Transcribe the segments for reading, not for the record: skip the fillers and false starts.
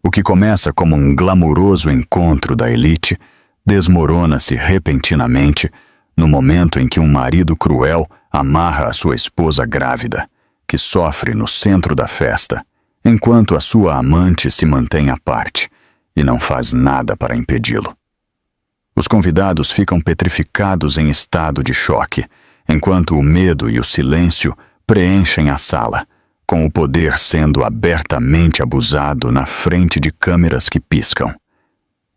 O que começa como um glamouroso encontro da elite desmorona-se repentinamente no momento em que um marido cruel amarra a sua esposa grávida, que sofre no centro da festa, enquanto a sua amante se mantém à parte e não faz nada para impedi-lo. Os convidados ficam petrificados em estado de choque, enquanto o medo e o silêncio preenchem a sala, com o poder sendo abertamente abusado na frente de câmeras que piscam.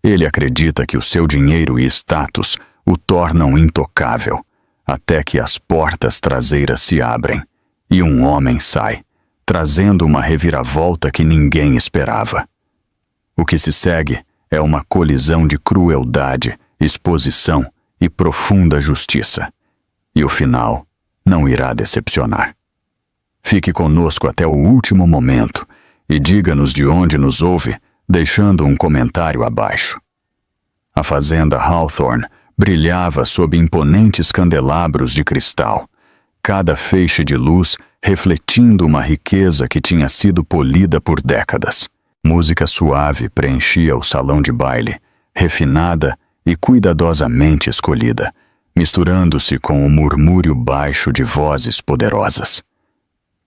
Ele acredita que o seu dinheiro e status o tornam intocável, até que as portas traseiras se abrem e um homem sai, trazendo uma reviravolta que ninguém esperava. O que se segue é uma colisão de crueldade, exposição e profunda justiça. E o final não irá decepcionar. Fique conosco até o último momento e diga-nos de onde nos ouve, deixando um comentário abaixo. A fazenda Hawthorne brilhava sob imponentes candelabros de cristal, cada feixe de luz refletindo uma riqueza que tinha sido polida por décadas. Música suave preenchia o salão de baile, refinada e cuidadosamente escolhida, misturando-se com o murmúrio baixo de vozes poderosas.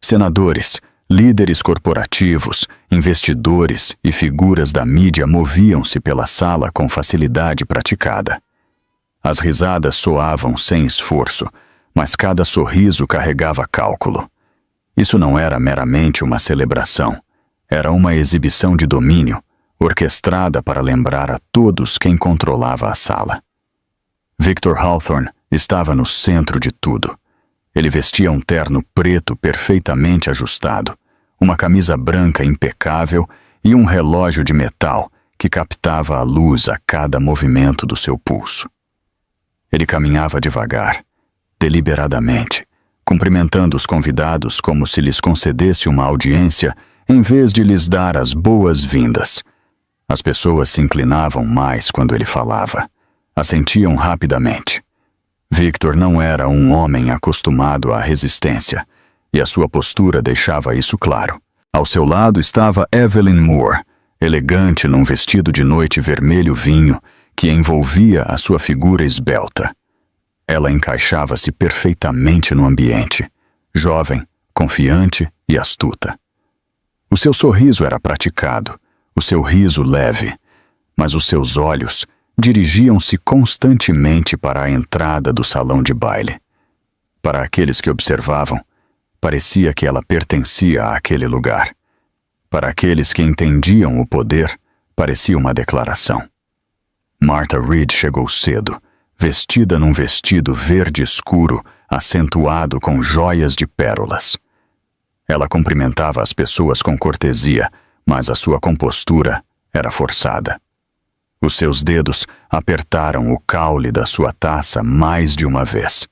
Senadores, líderes corporativos, investidores e figuras da mídia moviam-se pela sala com facilidade praticada. As risadas soavam sem esforço, mas cada sorriso carregava cálculo. Isso não era meramente uma celebração, era uma exibição de domínio, orquestrada para lembrar a todos quem controlava a sala. Victor Hawthorne estava no centro de tudo. Ele vestia um terno preto perfeitamente ajustado, uma camisa branca impecável e um relógio de metal que captava a luz a cada movimento do seu pulso. Ele caminhava devagar, deliberadamente, cumprimentando os convidados como se lhes concedesse uma audiência em vez de lhes dar as boas-vindas. As pessoas se inclinavam mais quando ele falava, assentiam rapidamente. Victor não era um homem acostumado à resistência, e a sua postura deixava isso claro. Ao seu lado estava Evelyn Moore, elegante num vestido de noite vermelho vinho que envolvia a sua figura esbelta. Ela encaixava-se perfeitamente no ambiente, jovem, confiante e astuta. O seu sorriso era praticado, o seu riso leve, mas os seus olhos dirigiam-se constantemente para a entrada do salão de baile. Para aqueles que observavam, parecia que ela pertencia àquele lugar. Para aqueles que entendiam o poder, parecia uma declaração. Martha Reed chegou cedo, vestida num vestido verde escuro, acentuado com joias de pérolas. Ela cumprimentava as pessoas com cortesia, mas a sua compostura era forçada. Os seus dedos apertaram o caule da sua taça mais de uma vez,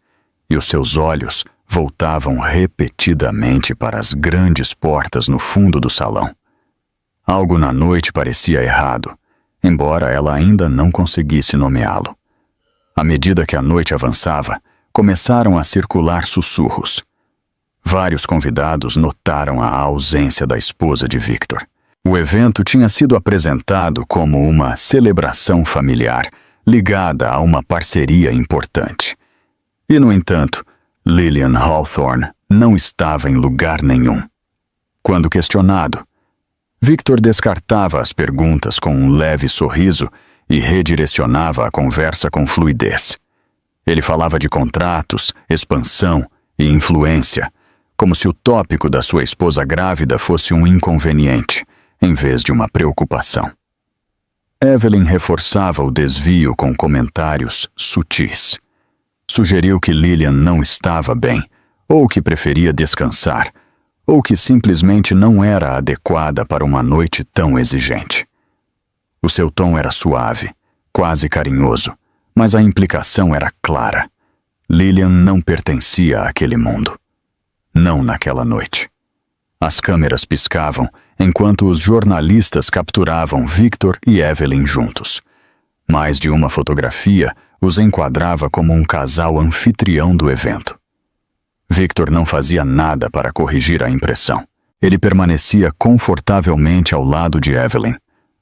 e os seus olhos voltavam repetidamente para as grandes portas no fundo do salão. Algo na noite parecia errado, embora ela ainda não conseguisse nomeá-lo. À medida que a noite avançava, começaram a circular sussurros. Vários convidados notaram a ausência da esposa de Victor. O evento tinha sido apresentado como uma celebração familiar ligada a uma parceria importante. E, no entanto, Lillian Hawthorne não estava em lugar nenhum. Quando questionado, Victor descartava as perguntas com um leve sorriso e redirecionava a conversa com fluidez. Ele falava de contratos, expansão e influência, como se o tópico da sua esposa grávida fosse um inconveniente, em vez de uma preocupação. Evelyn reforçava o desvio com comentários sutis. Sugeriu que Lillian não estava bem, ou que preferia descansar, ou que simplesmente não era adequada para uma noite tão exigente. O seu tom era suave, quase carinhoso, mas a implicação era clara. Lillian não pertencia àquele mundo. Não naquela noite. As câmeras piscavam enquanto os jornalistas capturavam Victor e Evelyn juntos. Mais de uma fotografia os enquadrava como um casal anfitrião do evento. Victor não fazia nada para corrigir a impressão. Ele permanecia confortavelmente ao lado de Evelyn,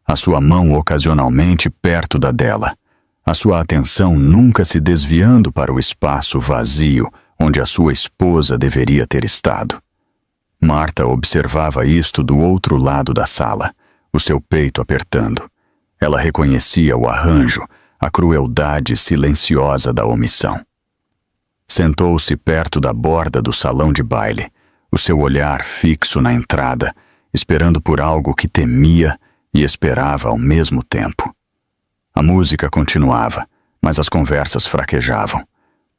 a sua mão ocasionalmente perto da dela, a sua atenção nunca se desviando para o espaço vazio onde a sua esposa deveria ter estado. Marta observava isto do outro lado da sala, o seu peito apertando. Ela reconhecia o arranjo, a crueldade silenciosa da omissão. Sentou-se perto da borda do salão de baile, o seu olhar fixo na entrada, esperando por algo que temia e esperava ao mesmo tempo. A música continuava, mas as conversas fraquejavam.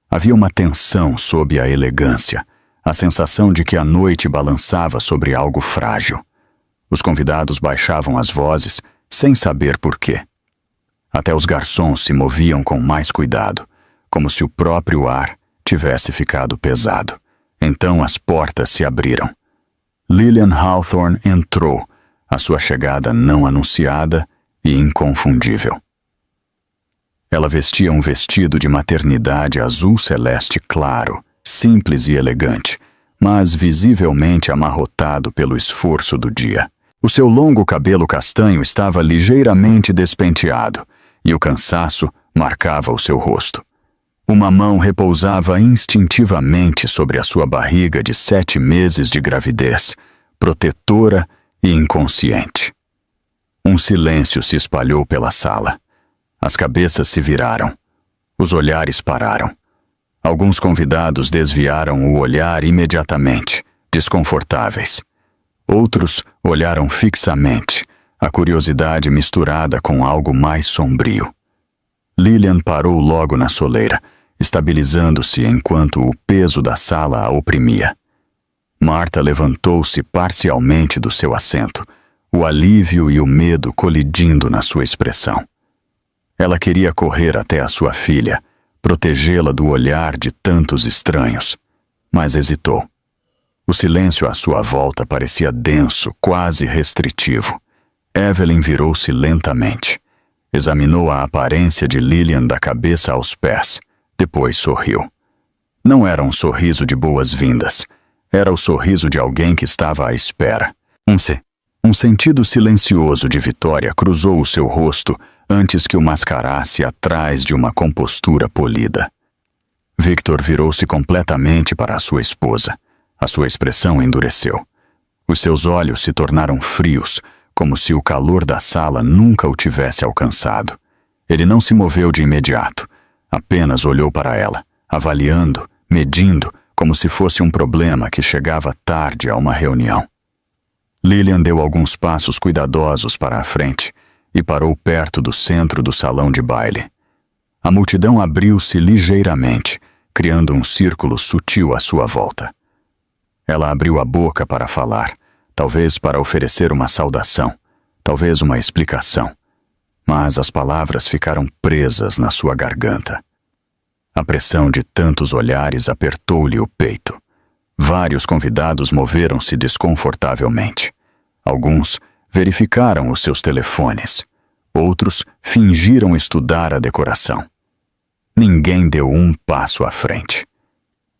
Havia uma tensão sob a elegância, a sensação de que a noite balançava sobre algo frágil. Os convidados baixavam as vozes, sem saber por quê. Até os garçons se moviam com mais cuidado, como se o próprio ar tivesse ficado pesado. Então as portas se abriram. Lillian Hawthorne entrou, a sua chegada não anunciada e inconfundível. Ela vestia um vestido de maternidade azul celeste claro, simples e elegante, mas visivelmente amarrotado pelo esforço do dia. O seu longo cabelo castanho estava ligeiramente despenteado, e o cansaço marcava o seu rosto. Uma mão repousava instintivamente sobre a sua barriga de 7 meses de gravidez, protetora e inconsciente. Um silêncio se espalhou pela sala. As cabeças se viraram. Os olhares pararam. Alguns convidados desviaram o olhar imediatamente, desconfortáveis. Outros olharam fixamente, a curiosidade misturada com algo mais sombrio. Lillian parou logo na soleira, estabilizando-se enquanto o peso da sala a oprimia. Marta levantou-se parcialmente do seu assento, o alívio e o medo colidindo na sua expressão. Ela queria correr até a sua filha, protegê-la do olhar de tantos estranhos, mas hesitou. O silêncio à sua volta parecia denso, quase restritivo. Evelyn virou-se lentamente. Examinou a aparência de Lillian da cabeça aos pés. Depois sorriu. Não era um sorriso de boas-vindas. Era o sorriso de alguém que estava à espera. Um sentido silencioso de vitória cruzou o seu rosto antes que o mascarasse atrás de uma compostura polida. Victor virou-se completamente para a sua esposa. A sua expressão endureceu. Os seus olhos se tornaram frios, como se o calor da sala nunca o tivesse alcançado. Ele não se moveu de imediato. Apenas olhou para ela, avaliando, medindo, como se fosse um problema que chegava tarde a uma reunião. Lillian deu alguns passos cuidadosos para a frente e parou perto do centro do salão de baile. A multidão abriu-se ligeiramente, criando um círculo sutil à sua volta. Ela abriu a boca para falar, talvez para oferecer uma saudação, talvez uma explicação, mas as palavras ficaram presas na sua garganta. A pressão de tantos olhares apertou-lhe o peito. Vários convidados moveram-se desconfortavelmente. Alguns verificaram os seus telefones. Outros fingiram estudar a decoração. Ninguém deu um passo à frente.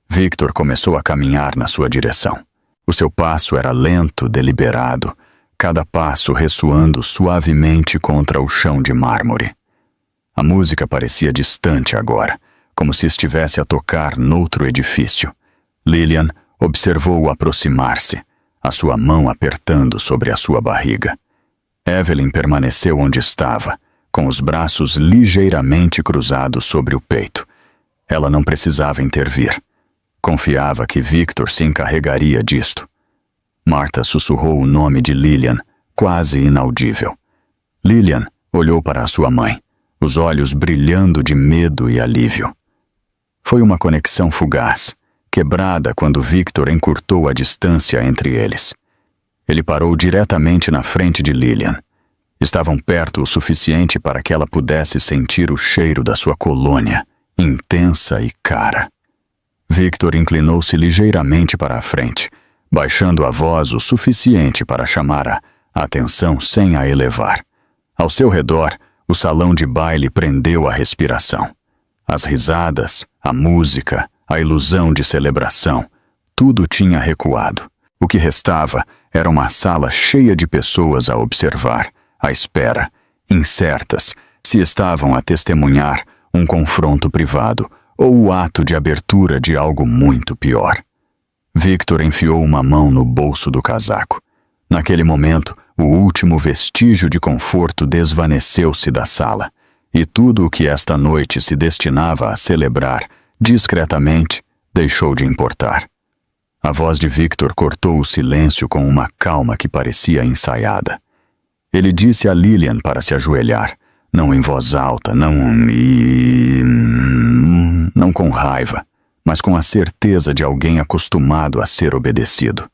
Victor começou a caminhar na sua direção. O seu passo era lento, deliberado, cada passo ressoando suavemente contra o chão de mármore. A música parecia distante agora, como se estivesse a tocar noutro edifício. Lillian observou-o aproximar-se, a sua mão apertando sobre a sua barriga. Evelyn permaneceu onde estava, com os braços ligeiramente cruzados sobre o peito. Ela não precisava intervir. Confiava que Victor se encarregaria disto. Marta sussurrou o nome de Lillian, quase inaudível. Lillian olhou para a sua mãe, os olhos brilhando de medo e alívio. Foi uma conexão fugaz, quebrada quando Victor encurtou a distância entre eles. Ele parou diretamente na frente de Lillian. Estavam perto o suficiente para que ela pudesse sentir o cheiro da sua colônia, intensa e cara. Victor inclinou-se ligeiramente para a frente, baixando a voz o suficiente para chamar a atenção sem a elevar. Ao seu redor, o salão de baile prendeu a respiração. As risadas, a música, a ilusão de celebração, tudo tinha recuado. O que restava era uma sala cheia de pessoas a observar, à espera, incertas, se estavam a testemunhar um confronto privado ou o ato de abertura de algo muito pior. Victor enfiou uma mão no bolso do casaco. Naquele momento, o último vestígio de conforto desvaneceu-se da sala, e tudo o que esta noite se destinava a celebrar, discretamente, deixou de importar. A voz de Victor cortou o silêncio com uma calma que parecia ensaiada. Ele disse a Lillian para se ajoelhar, não em voz alta, não com raiva, mas com a certeza de alguém acostumado a ser obedecido.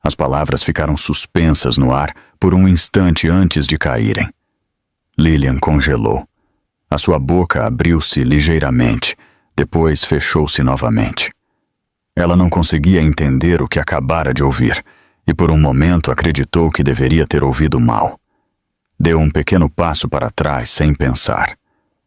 As palavras ficaram suspensas no ar por um instante antes de caírem. Lillian congelou. A sua boca abriu-se ligeiramente, depois fechou-se novamente. Ela não conseguia entender o que acabara de ouvir, e por um momento acreditou que deveria ter ouvido mal. Deu um pequeno passo para trás sem pensar.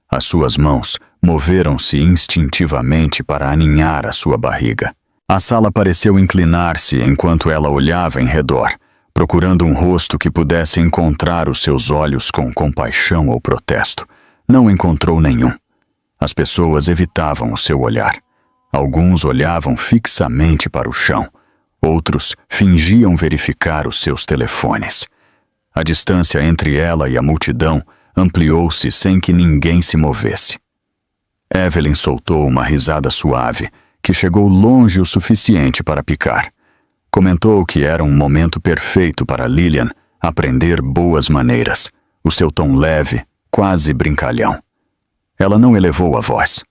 As suas mãos moveram-se instintivamente para aninhar a sua barriga. A sala pareceu inclinar-se enquanto ela olhava em redor, procurando um rosto que pudesse encontrar os seus olhos com compaixão ou protesto. Não encontrou nenhum. As pessoas evitavam o seu olhar. Alguns olhavam fixamente para o chão. Outros fingiam verificar os seus telefones. A distância entre ela e a multidão ampliou-se sem que ninguém se movesse. Evelyn soltou uma risada suave, que chegou longe o suficiente para picar. Comentou que era um momento perfeito para Lillian aprender boas maneiras, o seu tom leve, quase brincalhão. Ela não elevou a voz.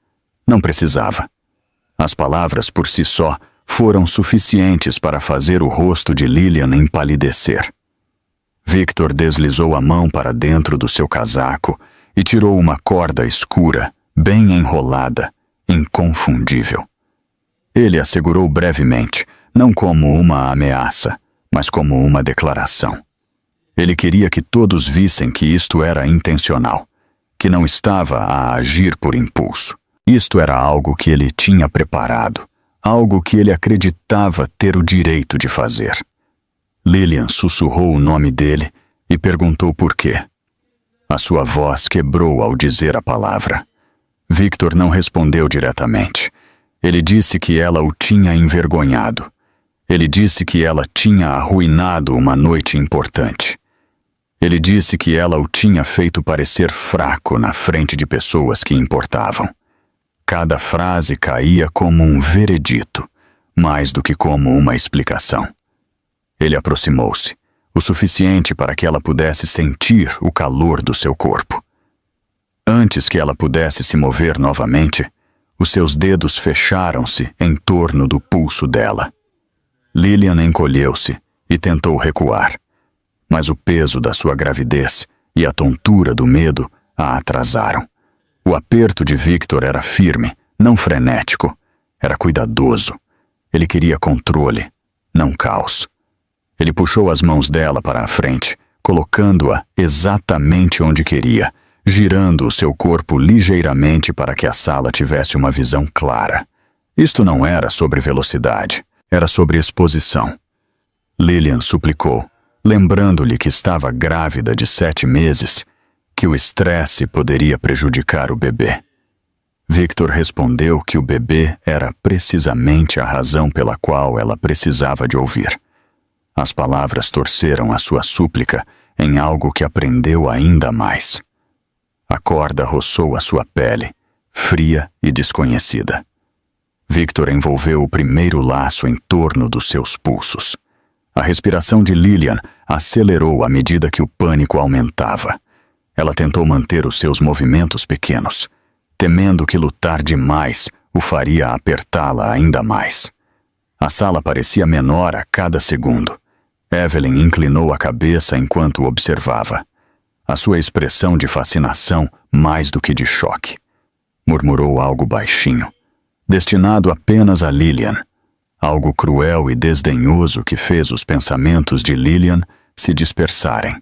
Não precisava. As palavras por si só foram suficientes para fazer o rosto de Lillian empalidecer. Victor deslizou a mão para dentro do seu casaco e tirou uma corda escura, bem enrolada, inconfundível. Ele a segurou brevemente, não como uma ameaça, mas como uma declaração. Ele queria que todos vissem que isto era intencional, que não estava a agir por impulso. Isto era algo que ele tinha preparado, algo que ele acreditava ter o direito de fazer. Lillian sussurrou o nome dele e perguntou por quê. A sua voz quebrou ao dizer a palavra. Victor não respondeu diretamente. Ele disse que ela o tinha envergonhado. Ele disse que ela tinha arruinado uma noite importante. Ele disse que ela o tinha feito parecer fraco na frente de pessoas que importavam. Cada frase caía como um veredito, mais do que como uma explicação. Ele aproximou-se, o suficiente para que ela pudesse sentir o calor do seu corpo. Antes que ela pudesse se mover novamente, os seus dedos fecharam-se em torno do pulso dela. Lillian encolheu-se e tentou recuar, mas o peso da sua gravidez e a tontura do medo a atrasaram. O aperto de Victor era firme, não frenético, era cuidadoso. Ele queria controle, não caos. Ele puxou as mãos dela para a frente, colocando-a exatamente onde queria, girando o seu corpo ligeiramente para que a sala tivesse uma visão clara. Isto não era sobre velocidade, era sobre exposição. Lillian suplicou, lembrando-lhe que estava grávida de 7 meses, que o estresse poderia prejudicar o bebê. Victor respondeu que o bebê era precisamente a razão pela qual ela precisava de ouvir. As palavras torceram a sua súplica em algo que aprendeu ainda mais. A corda roçou a sua pele, fria e desconhecida. Victor envolveu o primeiro laço em torno dos seus pulsos. A respiração de Lillian acelerou à medida que o pânico aumentava. Ela tentou manter os seus movimentos pequenos, temendo que lutar demais o faria apertá-la ainda mais. A sala parecia menor a cada segundo. Evelyn inclinou a cabeça enquanto observava. A sua expressão de fascinação mais do que de choque. Murmurou algo baixinho, destinado apenas a Lillian. Algo cruel e desdenhoso que fez os pensamentos de Lillian se dispersarem.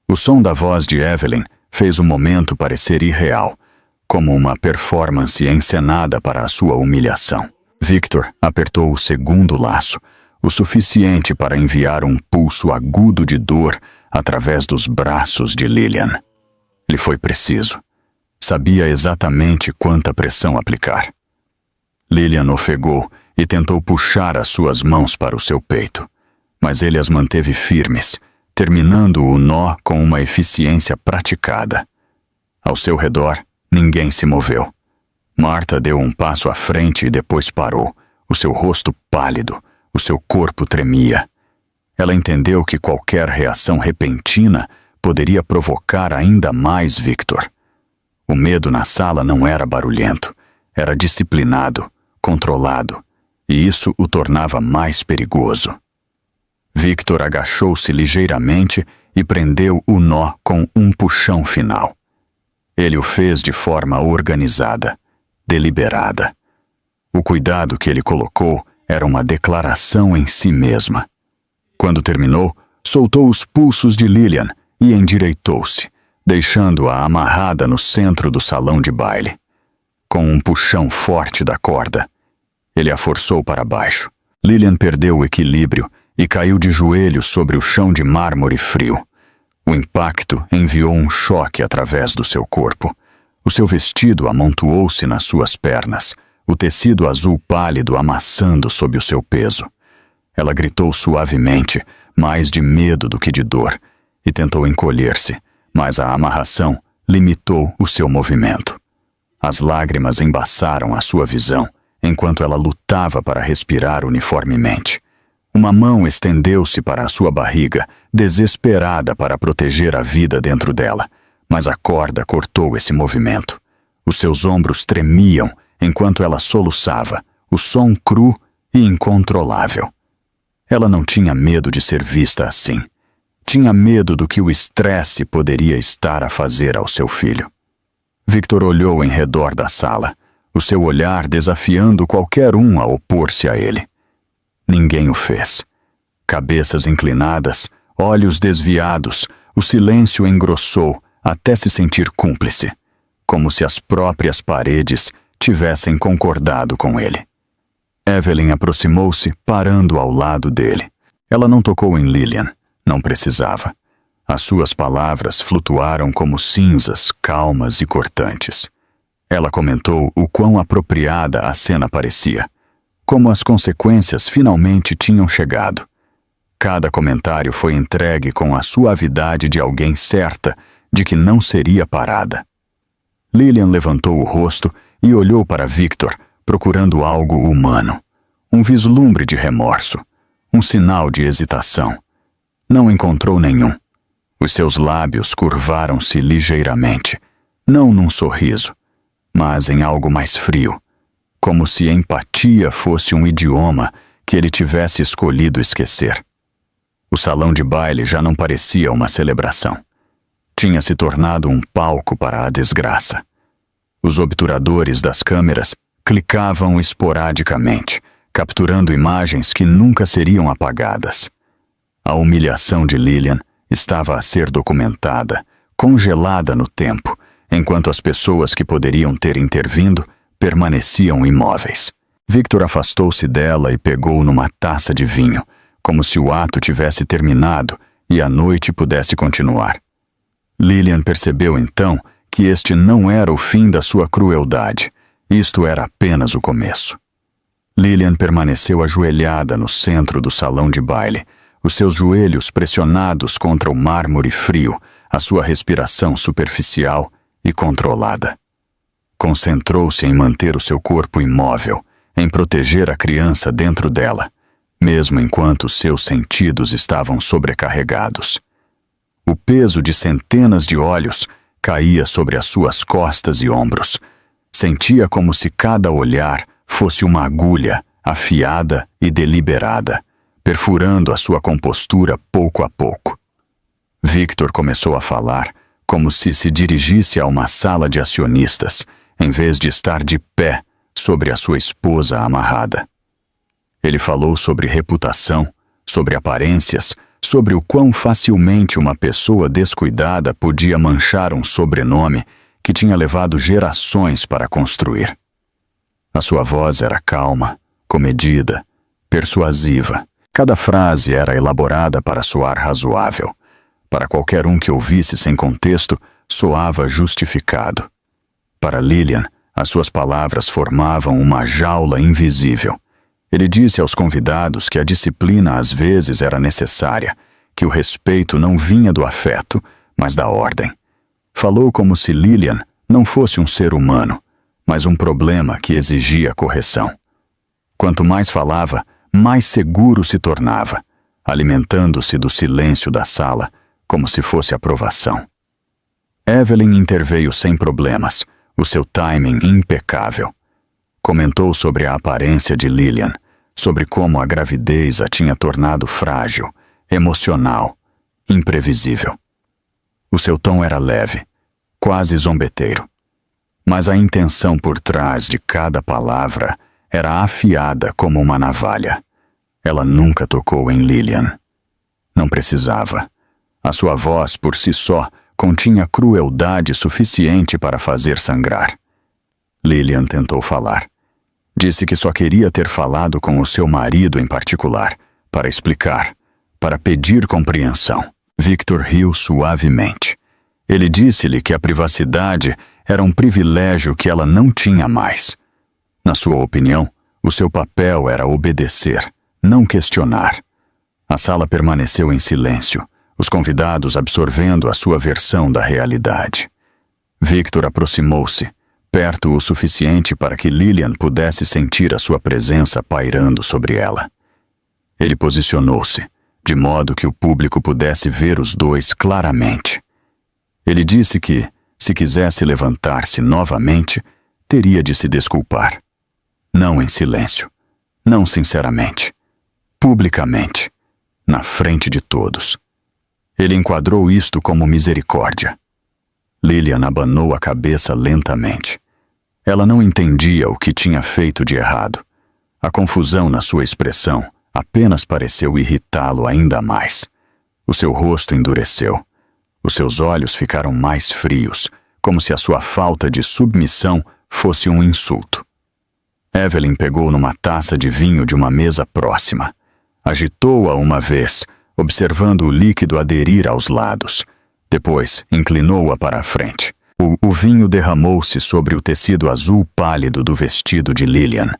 O som da voz de Evelyn fez o momento parecer irreal, como uma performance encenada para a sua humilhação. Victor apertou o segundo laço, o suficiente para enviar um pulso agudo de dor através dos braços de Lilian. Lhe foi preciso. Sabia exatamente quanta pressão aplicar. Lilian ofegou e tentou puxar as suas mãos para o seu peito, mas ele as manteve firmes, terminando o nó com uma eficiência praticada. Ao seu redor, ninguém se moveu. Marta deu um passo à frente e depois parou, o seu rosto pálido, o seu corpo tremia. Ela entendeu que qualquer reação repentina poderia provocar ainda mais Victor. O medo na sala não era barulhento, era disciplinado, controlado, e isso o tornava mais perigoso. Victor agachou-se ligeiramente e prendeu o nó com um puxão final. Ele o fez de forma organizada, deliberada. O cuidado que ele colocou era uma declaração em si mesma. Quando terminou, soltou os pulsos de Lilian e endireitou-se, deixando-a amarrada no centro do salão de baile. Com um puxão forte da corda, ele a forçou para baixo. Lilian perdeu o equilíbrio e caiu de joelhos sobre o chão de mármore frio. O impacto enviou um choque através do seu corpo. O seu vestido amontoou-se nas suas pernas, o tecido azul pálido amassando sob o seu peso. Ela gritou suavemente, mais de medo do que de dor, e tentou encolher-se, mas a amarração limitou o seu movimento. As lágrimas embaçaram a sua visão, enquanto ela lutava para respirar uniformemente. Uma mão estendeu-se para a sua barriga, desesperada para proteger a vida dentro dela, mas a corda cortou esse movimento. Os seus ombros tremiam enquanto ela soluçava, o som cru e incontrolável. Ela não tinha medo de ser vista assim. Tinha medo do que o estresse poderia estar a fazer ao seu filho. Victor olhou em redor da sala, o seu olhar desafiando qualquer um a opor-se a ele. Ninguém o fez. Cabeças inclinadas, olhos desviados, o silêncio engrossou até se sentir cúmplice, como se as próprias paredes tivessem concordado com ele. Evelyn aproximou-se, parando ao lado dele. Ela não tocou em Lilian, não precisava. As suas palavras flutuaram como cinzas, calmas e cortantes. Ela comentou o quão apropriada a cena parecia, como as consequências finalmente tinham chegado. Cada comentário foi entregue com a suavidade de alguém certa de que não seria parada. Lilian levantou o rosto e olhou para Victor, procurando algo humano. Um vislumbre de remorso, um sinal de hesitação. Não encontrou nenhum. Os seus lábios curvaram-se ligeiramente, não num sorriso, mas em algo mais frio, como se empatia fosse um idioma que ele tivesse escolhido esquecer. O salão de baile já não parecia uma celebração. Tinha se tornado um palco para a desgraça. Os obturadores das câmeras clicavam esporadicamente, capturando imagens que nunca seriam apagadas. A humilhação de Lilian estava a ser documentada, congelada no tempo, enquanto as pessoas que poderiam ter intervindo permaneciam imóveis. Victor afastou-se dela e pegou numa taça de vinho, como se o ato tivesse terminado e a noite pudesse continuar. Lilian percebeu então que este não era o fim da sua crueldade, isto era apenas o começo. Lilian permaneceu ajoelhada no centro do salão de baile, os seus joelhos pressionados contra o mármore frio, a sua respiração superficial e controlada. Concentrou-se em manter o seu corpo imóvel, em proteger a criança dentro dela, mesmo enquanto seus sentidos estavam sobrecarregados. O peso de centenas de olhos caía sobre as suas costas e ombros. Sentia como se cada olhar fosse uma agulha afiada e deliberada, perfurando a sua compostura pouco a pouco. Victor começou a falar como se dirigisse a uma sala de acionistas, em vez de estar de pé sobre a sua esposa amarrada. Ele falou sobre reputação, sobre aparências, sobre o quão facilmente uma pessoa descuidada podia manchar um sobrenome que tinha levado gerações para construir. A sua voz era calma, comedida, persuasiva. Cada frase era elaborada para soar razoável, Para qualquer um que ouvisse sem contexto, soava justificado. Para Lillian, as suas palavras formavam uma jaula invisível. Ele disse aos convidados que a disciplina às vezes era necessária, que o respeito não vinha do afeto, mas da ordem. Falou como se Lillian não fosse um ser humano, mas um problema que exigia correção. Quanto mais falava, mais seguro se tornava, alimentando-se do silêncio da sala, como se fosse aprovação. Evelyn interveio sem problemas, o seu timing impecável. Comentou sobre a aparência de Lillian, sobre como a gravidez a tinha tornado frágil, emocional, imprevisível. O seu tom era leve, quase zombeteiro. Mas a intenção por trás de cada palavra era afiada como uma navalha. Ela nunca tocou em Lillian. Não precisava. A sua voz, por si só, continha crueldade suficiente para fazer sangrar. Lillian tentou falar. Disse que só queria ter falado com o seu marido em particular, para explicar, para pedir compreensão. Victor riu suavemente. Ele disse-lhe que a privacidade era um privilégio que ela não tinha mais. Na sua opinião, o seu papel era obedecer, não questionar. A sala permaneceu em silêncio, os convidados absorvendo a sua versão da realidade. Victor aproximou-se, perto o suficiente para que Lillian pudesse sentir a sua presença pairando sobre ela. Ele posicionou-se, de modo que o público pudesse ver os dois claramente. Ele disse que, se quisesse levantar-se novamente, teria de se desculpar. Não em silêncio, não sinceramente, publicamente, na frente de todos. Ele enquadrou isto como misericórdia. Lillian abanou a cabeça lentamente. Ela não entendia o que tinha feito de errado. A confusão na sua expressão apenas pareceu irritá-lo ainda mais. O seu rosto endureceu. Os seus olhos ficaram mais frios, como se a sua falta de submissão fosse um insulto. Evelyn pegou numa taça de vinho de uma mesa próxima. Agitou-a uma vez, observando o líquido aderir aos lados. Depois, inclinou-a para a frente. O vinho derramou-se sobre o tecido azul pálido do vestido de Lillian,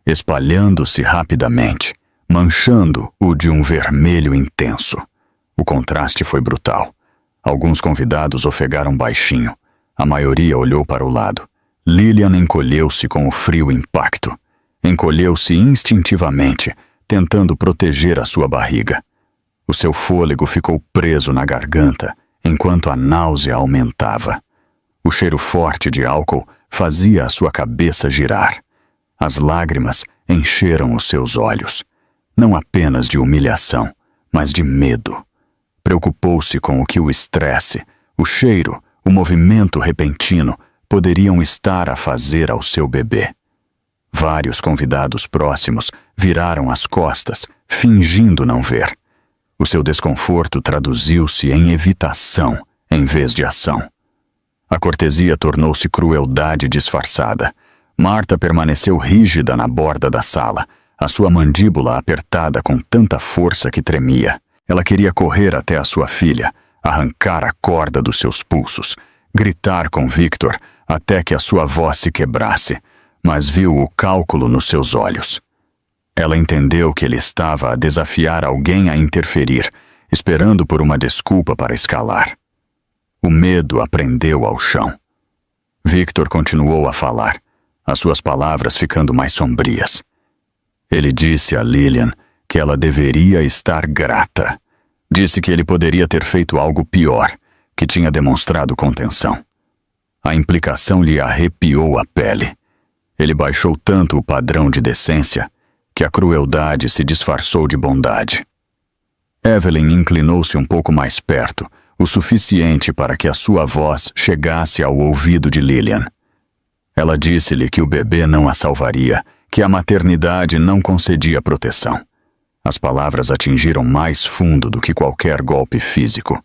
espalhando-se rapidamente, manchando-o de um vermelho intenso. O contraste foi brutal. Alguns convidados ofegaram baixinho. A maioria olhou para o lado. Lillian encolheu-se com o frio impacto. Encolheu-se instintivamente, tentando proteger a sua barriga. O seu fôlego ficou preso na garganta, enquanto a náusea aumentava. O cheiro forte de álcool fazia a sua cabeça girar. As lágrimas encheram os seus olhos, não apenas de humilhação, mas de medo. Preocupou-se com o que o estresse, o cheiro, o movimento repentino poderiam estar a fazer ao seu bebê. Vários convidados próximos viraram as costas, fingindo não ver. O seu desconforto traduziu-se em evitação em vez de ação. A cortesia tornou-se crueldade disfarçada. Marta permaneceu rígida na borda da sala, a sua mandíbula apertada com tanta força que tremia. Ela queria correr até a sua filha, arrancar a corda dos seus pulsos, gritar com Victor até que a sua voz se quebrasse, mas viu o cálculo nos seus olhos. Ela entendeu que ele estava a desafiar alguém a interferir, esperando por uma desculpa para escalar. O medo a prendeu ao chão. Victor continuou a falar, as suas palavras ficando mais sombrias. Ele disse a Lillian que ela deveria estar grata. Disse que ele poderia ter feito algo pior, que tinha demonstrado contenção. A implicação lhe arrepiou a pele. Ele baixou tanto o padrão de decência que a crueldade se disfarçou de bondade. Evelyn inclinou-se um pouco mais perto, o suficiente para que a sua voz chegasse ao ouvido de Lillian. Ela disse-lhe que o bebê não a salvaria, que a maternidade não concedia proteção. As palavras atingiram mais fundo do que qualquer golpe físico.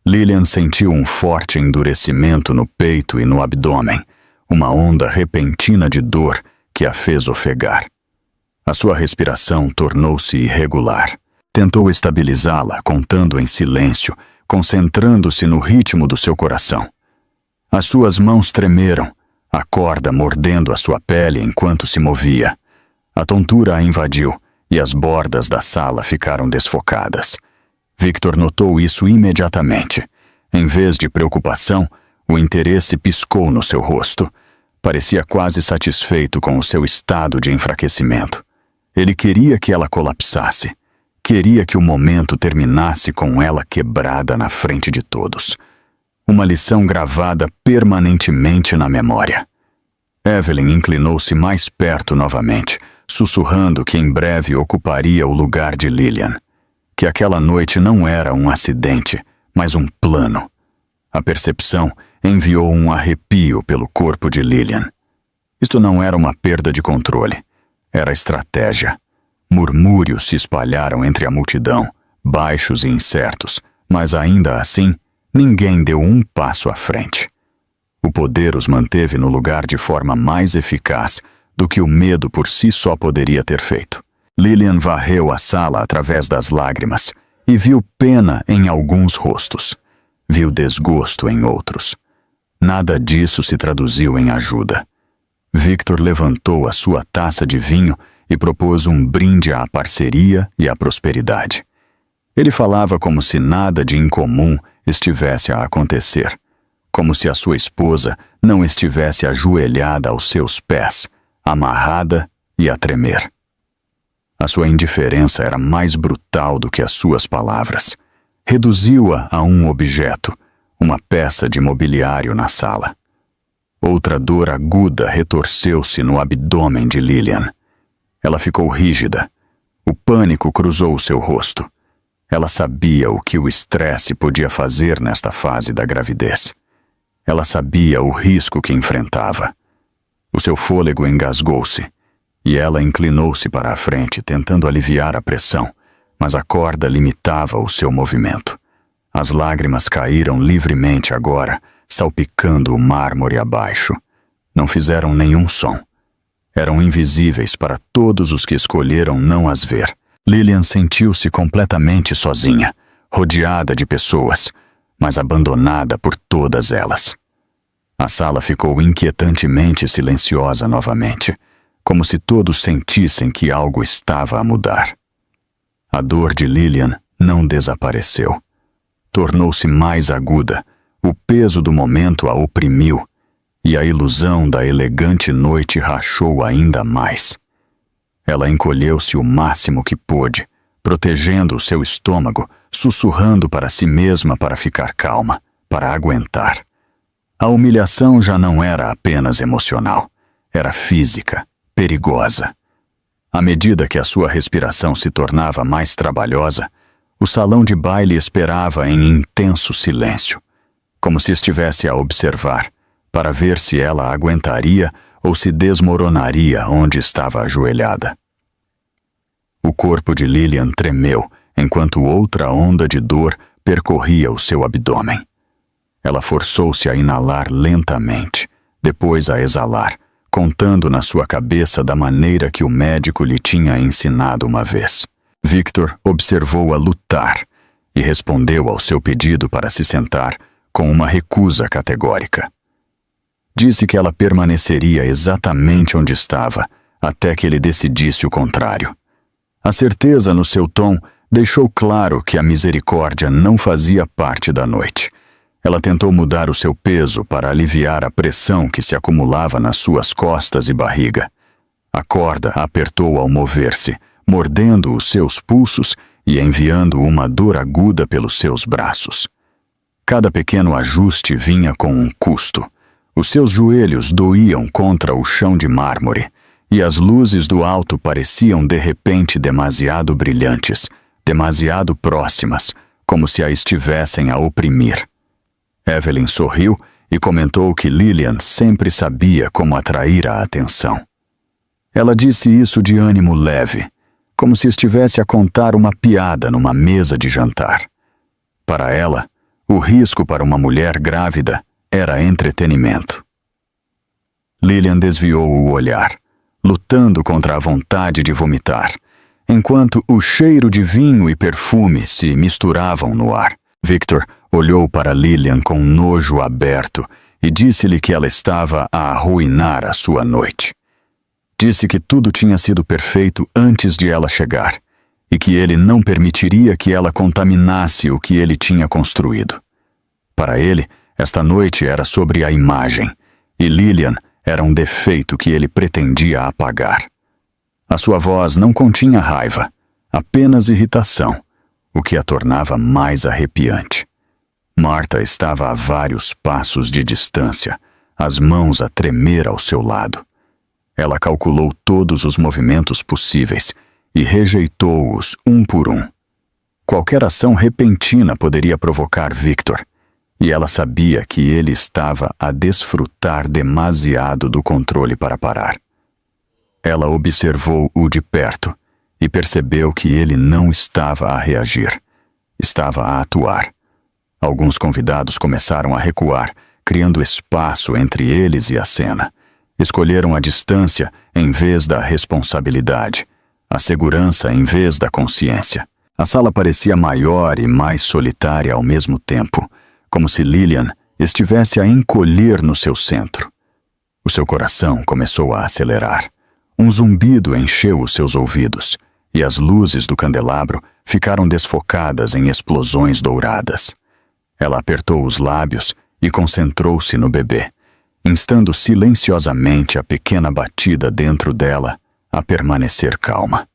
Lillian sentiu um forte endurecimento no peito e no abdômen, uma onda repentina de dor que a fez ofegar. A sua respiração tornou-se irregular. Tentou estabilizá-la, contando em silêncio, concentrando-se no ritmo do seu coração. As suas mãos tremeram, a corda mordendo a sua pele enquanto se movia. A tontura a invadiu e as bordas da sala ficaram desfocadas. Victor notou isso imediatamente. Em vez de preocupação, o interesse piscou no seu rosto. Parecia quase satisfeito com o seu estado de enfraquecimento. Ele queria que ela colapsasse. Queria que o momento terminasse com ela quebrada na frente de todos. Uma lição gravada permanentemente na memória. Evelyn inclinou-se mais perto novamente, sussurrando que em breve ocuparia o lugar de Lillian. Que aquela noite não era um acidente, mas um plano. A percepção enviou um arrepio pelo corpo de Lillian. Isto não era uma perda de controle. Era estratégia. Murmúrios se espalharam entre a multidão, baixos e incertos, mas ainda assim, ninguém deu um passo à frente. O poder os manteve no lugar de forma mais eficaz do que o medo por si só poderia ter feito. Lillian varreu a sala através das lágrimas e viu pena em alguns rostos. Viu desgosto em outros. Nada disso se traduziu em ajuda. Victor levantou a sua taça de vinho e propôs um brinde à parceria e à prosperidade. Ele falava como se nada de incomum estivesse a acontecer, como se a sua esposa não estivesse ajoelhada aos seus pés, amarrada e a tremer. A sua indiferença era mais brutal do que as suas palavras. Reduziu-a a um objeto, uma peça de mobiliário na sala. Outra dor aguda retorceu-se no abdômen de Lillian. Ela ficou rígida. O pânico cruzou o seu rosto. Ela sabia o que o estresse podia fazer nesta fase da gravidez. Ela sabia o risco que enfrentava. O seu fôlego engasgou-se, e ela inclinou-se para a frente, tentando aliviar a pressão, mas a corda limitava o seu movimento. As lágrimas caíram livremente agora, salpicando o mármore abaixo. Não fizeram nenhum som. Eram invisíveis para todos os que escolheram não as ver. Lillian sentiu-se completamente sozinha, rodeada de pessoas, mas abandonada por todas elas. A sala ficou inquietantemente silenciosa novamente, como se todos sentissem que algo estava a mudar. A dor de Lillian não desapareceu. Tornou-se mais aguda, o peso do momento a oprimiu, e a ilusão da elegante noite rachou ainda mais. Ela encolheu-se o máximo que pôde, protegendo o seu estômago, sussurrando para si mesma para ficar calma, para aguentar. A humilhação já não era apenas emocional, era física, perigosa. À medida que a sua respiração se tornava mais trabalhosa, o salão de baile esperava em intenso silêncio, como se estivesse a observar, para ver se ela aguentaria ou se desmoronaria onde estava ajoelhada. O corpo de Lillian tremeu enquanto outra onda de dor percorria o seu abdômen. Ela forçou-se a inalar lentamente, depois a exalar, contando na sua cabeça da maneira que o médico lhe tinha ensinado uma vez. Victor observou-a lutar e respondeu ao seu pedido para se sentar com uma recusa categórica. Disse que ela permaneceria exatamente onde estava, até que ele decidisse o contrário. A certeza no seu tom deixou claro que a misericórdia não fazia parte da noite. Ela tentou mudar o seu peso para aliviar a pressão que se acumulava nas suas costas e barriga. A corda apertou ao mover-se, mordendo os seus pulsos e enviando uma dor aguda pelos seus braços. Cada pequeno ajuste vinha com um custo. Os seus joelhos doíam contra o chão de mármore, e as luzes do alto pareciam de repente demasiado brilhantes, demasiado próximas, como se a estivessem a oprimir. Evelyn sorriu e comentou que Lillian sempre sabia como atrair a atenção. Ela disse isso de ânimo leve, como se estivesse a contar uma piada numa mesa de jantar. Para ela, o risco para uma mulher grávida era entretenimento. Lillian desviou o olhar, lutando contra a vontade de vomitar. enquanto o cheiro de vinho e perfume se misturavam no ar. Victor olhou para Lillian com nojo aberto e disse-lhe que ela estava a arruinar a sua noite. Disse que tudo tinha sido perfeito antes de ela chegar e que ele não permitiria que ela contaminasse o que ele tinha construído. Para ele, esta noite era sobre a imagem, e Lillian era um defeito que ele pretendia apagar. A sua voz não continha raiva, apenas irritação, o que a tornava mais arrepiante. Martha estava a vários passos de distância, as mãos a tremer ao seu lado. Ela calculou todos os movimentos possíveis e rejeitou-os um por um. Qualquer ação repentina poderia provocar Victor, e ela sabia que ele estava a desfrutar demasiado do controle para parar. Ela observou-o de perto e percebeu que ele não estava a reagir, estava a atuar. Alguns convidados começaram a recuar, criando espaço entre eles e a cena. Escolheram a distância em vez da responsabilidade, a segurança em vez da consciência. A sala parecia maior e mais solitária ao mesmo tempo, como se Lillian estivesse a encolher no seu centro. O seu coração começou a acelerar. Um zumbido encheu os seus ouvidos, e as luzes do candelabro ficaram desfocadas em explosões douradas. Ela apertou os lábios e concentrou-se no bebê, instando silenciosamente a pequena batida dentro dela a permanecer calma.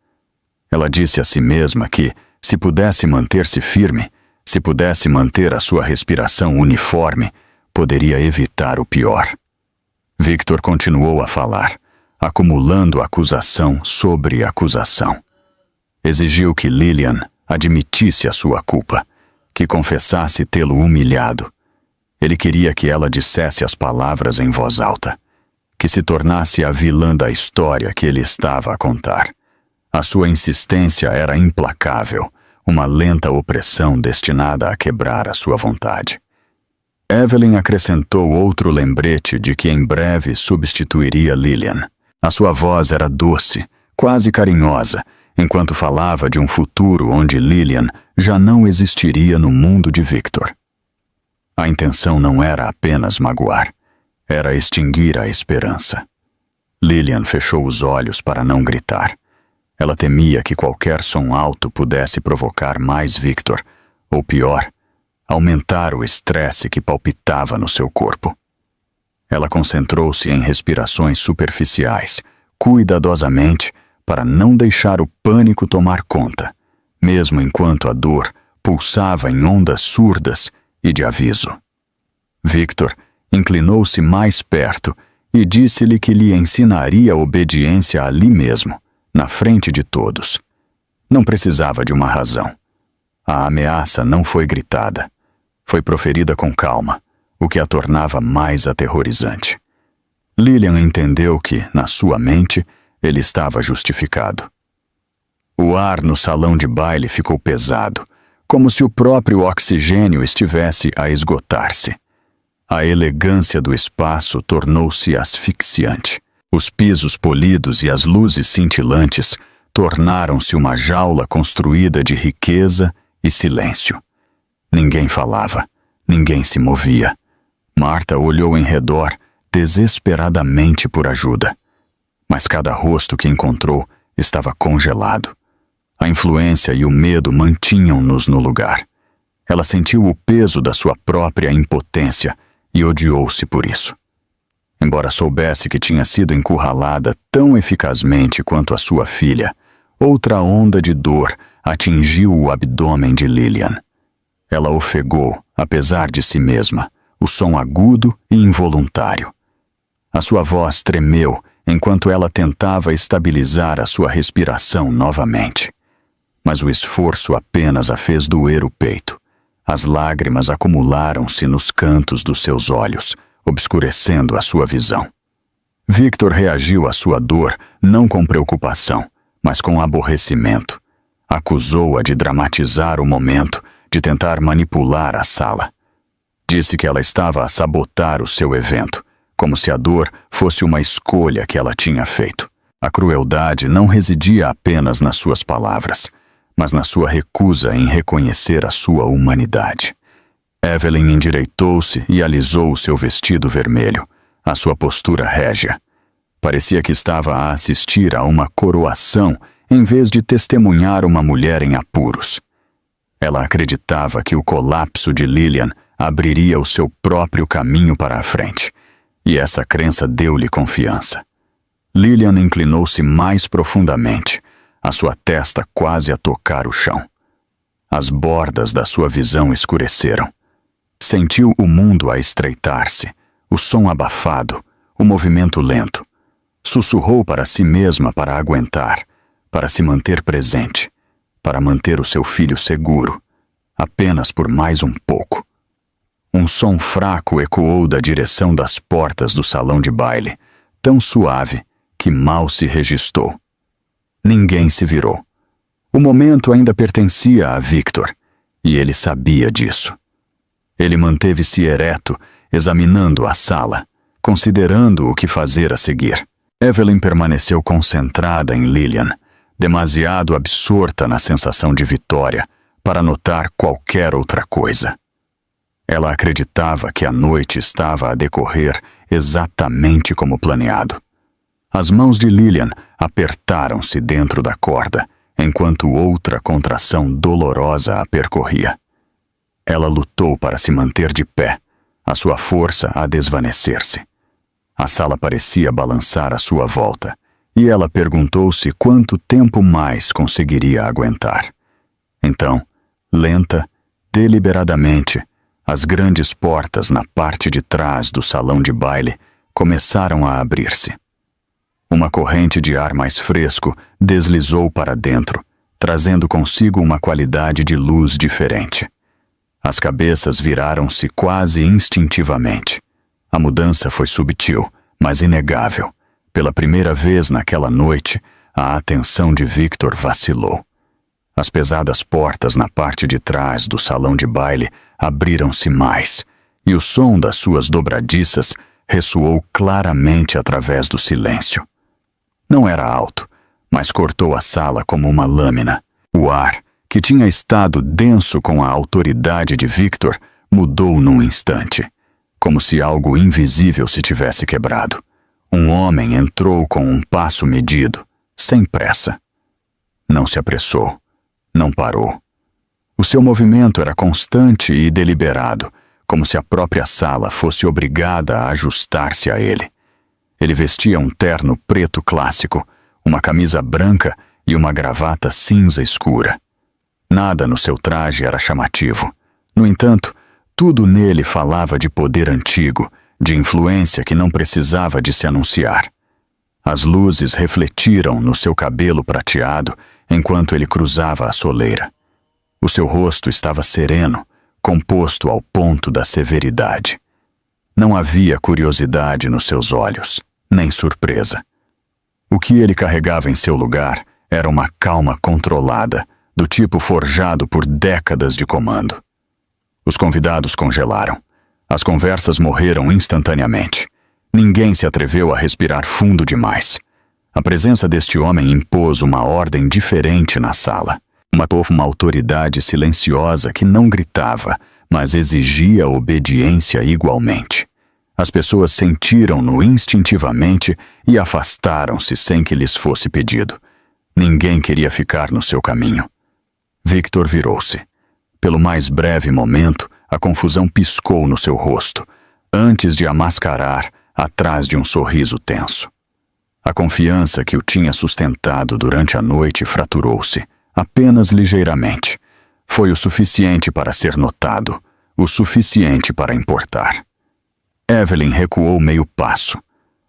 Ela disse a si mesma que, se pudesse manter-se firme, se pudesse manter a sua respiração uniforme, poderia evitar o pior. Victor continuou a falar, acumulando acusação sobre acusação. Exigiu que Lillian admitisse a sua culpa, que confessasse tê-lo humilhado. Ele queria que ela dissesse as palavras em voz alta, que se tornasse a vilã da história que ele estava a contar. A sua insistência era implacável, uma lenta opressão destinada a quebrar a sua vontade. Evelyn acrescentou outro lembrete de que em breve substituiria Lillian. A sua voz era doce, quase carinhosa, enquanto falava de um futuro onde Lillian já não existiria no mundo de Victor. A intenção não era apenas magoar, era extinguir a esperança. Lillian fechou os olhos para não gritar. Ela temia que qualquer som alto pudesse provocar mais Victor, ou pior, aumentar o estresse que palpitava no seu corpo. Ela concentrou-se em respirações superficiais, cuidadosamente, para não deixar o pânico tomar conta, mesmo enquanto a dor pulsava em ondas surdas e de aviso. Victor inclinou-se mais perto e disse-lhe que lhe ensinaria obediência ali mesmo, na frente de todos. Não precisava de uma razão. A ameaça não foi gritada. Foi proferida com calma, o que a tornava mais aterrorizante. Lillian entendeu que, na sua mente, ele estava justificado. O ar no salão de baile ficou pesado, como se o próprio oxigênio estivesse a esgotar-se. A elegância do espaço tornou-se asfixiante. Os pisos polidos e as luzes cintilantes tornaram-se uma jaula construída de riqueza e silêncio. Ninguém falava, ninguém se movia. Martha olhou em redor, desesperadamente por ajuda. Mas cada rosto que encontrou estava congelado. A influência e o medo mantinham-nos no lugar. Ela sentiu o peso da sua própria impotência e odiou-se por isso. Embora soubesse que tinha sido encurralada tão eficazmente quanto a sua filha, outra onda de dor atingiu o abdômen de Lillian. Ela ofegou, apesar de si mesma, o som agudo e involuntário. A sua voz tremeu enquanto ela tentava estabilizar a sua respiração novamente. Mas o esforço apenas a fez doer o peito. As lágrimas acumularam-se nos cantos dos seus olhos, obscurecendo a sua visão. Victor reagiu à sua dor não com preocupação, mas com aborrecimento. Acusou-a de dramatizar o momento, de tentar manipular a sala. Disse que ela estava a sabotar o seu evento, como se a dor fosse uma escolha que ela tinha feito. A crueldade não residia apenas nas suas palavras, mas na sua recusa em reconhecer a sua humanidade. Evelyn endireitou-se e alisou o seu vestido vermelho, a sua postura régia. Parecia que estava a assistir a uma coroação em vez de testemunhar uma mulher em apuros. Ela acreditava que o colapso de Lillian abriria o seu próprio caminho para a frente, e essa crença deu-lhe confiança. Lillian inclinou-se mais profundamente, a sua testa quase a tocar o chão. As bordas da sua visão escureceram. Sentiu o mundo a estreitar-se, o som abafado, o movimento lento. Sussurrou para si mesma para aguentar, para se manter presente, para manter o seu filho seguro, apenas por mais um pouco. Um som fraco ecoou da direção das portas do salão de baile, tão suave que mal se registou. Ninguém se virou. O momento ainda pertencia a Victor, e ele sabia disso. Ele manteve-se ereto, examinando a sala, considerando o que fazer a seguir. Evelyn permaneceu concentrada em Lillian, demasiado absorta na sensação de vitória para notar qualquer outra coisa. Ela acreditava que a noite estava a decorrer exatamente como planeado. As mãos de Lillian apertaram-se dentro da corda, enquanto outra contração dolorosa a percorria. Ela lutou para se manter de pé, a sua força a desvanecer-se. A sala parecia balançar à sua volta, e ela perguntou-se quanto tempo mais conseguiria aguentar. Então, lenta, deliberadamente, as grandes portas na parte de trás do salão de baile começaram a abrir-se. Uma corrente de ar mais fresco deslizou para dentro, trazendo consigo uma qualidade de luz diferente. As cabeças viraram-se quase instintivamente. A mudança foi sutil, mas inegável. Pela primeira vez naquela noite, a atenção de Victor vacilou. As pesadas portas na parte de trás do salão de baile abriram-se mais, e o som das suas dobradiças ressoou claramente através do silêncio. Não era alto, mas cortou a sala como uma lâmina. O ar, que tinha estado denso com a autoridade de Victor, mudou num instante, como se algo invisível se tivesse quebrado. Um homem entrou com um passo medido, sem pressa. Não se apressou, não parou. O seu movimento era constante e deliberado, como se a própria sala fosse obrigada a ajustar-se a ele. Ele vestia um terno preto clássico, uma camisa branca e uma gravata cinza escura. Nada no seu traje era chamativo. No entanto, tudo nele falava de poder antigo, de influência que não precisava de se anunciar. As luzes refletiram no seu cabelo prateado enquanto ele cruzava a soleira. O seu rosto estava sereno, composto ao ponto da severidade. Não havia curiosidade nos seus olhos, nem surpresa. O que ele carregava em seu lugar era uma calma controlada, do tipo forjado por décadas de comando. Os convidados congelaram. As conversas morreram instantaneamente. Ninguém se atreveu a respirar fundo demais. A presença deste homem impôs uma ordem diferente na sala. Uma autoridade silenciosa que não gritava, mas exigia obediência igualmente. As pessoas sentiram-no instintivamente e afastaram-se sem que lhes fosse pedido. Ninguém queria ficar no seu caminho. Victor virou-se. Pelo mais breve momento, a confusão piscou no seu rosto, antes de a mascarar atrás de um sorriso tenso. A confiança que o tinha sustentado durante a noite fraturou-se, apenas ligeiramente. Foi o suficiente para ser notado, o suficiente para importar. Evelyn recuou meio passo.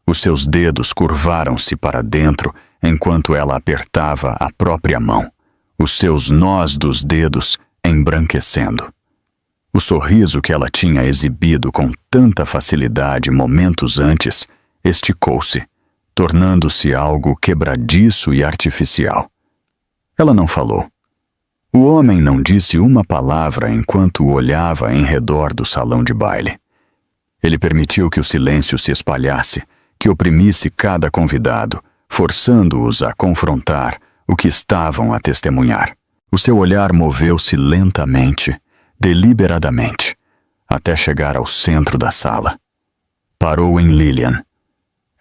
Os seus dedos curvaram-se para dentro enquanto ela apertava a própria mão, os seus nós dos dedos embranquecendo. O sorriso que ela tinha exibido com tanta facilidade momentos antes esticou-se, tornando-se algo quebradiço e artificial. Ela não falou. O homem não disse uma palavra enquanto olhava em redor do salão de baile. Ele permitiu que o silêncio se espalhasse, que oprimisse cada convidado, forçando-os a confrontar o que estavam a testemunhar. O seu olhar moveu-se lentamente, deliberadamente, até chegar ao centro da sala. Parou em Lillian.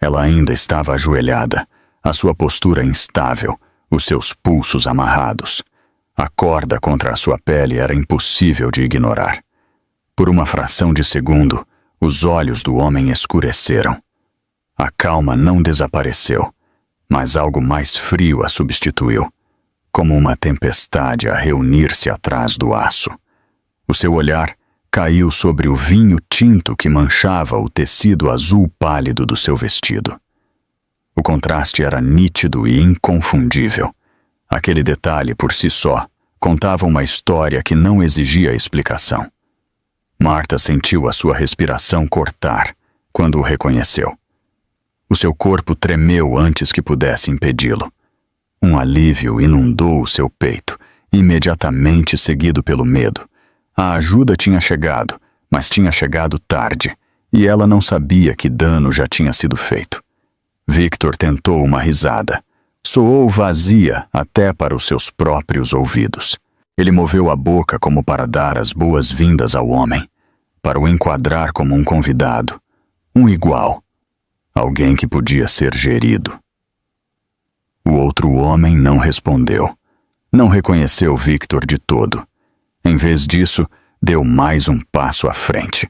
Ela ainda estava ajoelhada, a sua postura instável, os seus pulsos amarrados. A corda contra a sua pele era impossível de ignorar. Por uma fração de segundo, os olhos do homem escureceram. A calma não desapareceu, mas algo mais frio a substituiu, como uma tempestade a reunir-se atrás do aço. O seu olhar caiu sobre o vinho tinto que manchava o tecido azul pálido do seu vestido. O contraste era nítido e inconfundível. Aquele detalhe por si só contava uma história que não exigia explicação. Marta sentiu a sua respiração cortar quando o reconheceu. O seu corpo tremeu antes que pudesse impedi-lo. Um alívio inundou o seu peito, imediatamente seguido pelo medo. A ajuda tinha chegado, mas tinha chegado tarde, e ela não sabia que dano já tinha sido feito. Victor tentou uma risada. Soou vazia até para os seus próprios ouvidos. Ele moveu a boca como para dar as boas-vindas ao homem, para o enquadrar como um convidado, um igual, alguém que podia ser gerido. O outro homem não respondeu. Não reconheceu Victor de todo. Em vez disso, deu mais um passo à frente.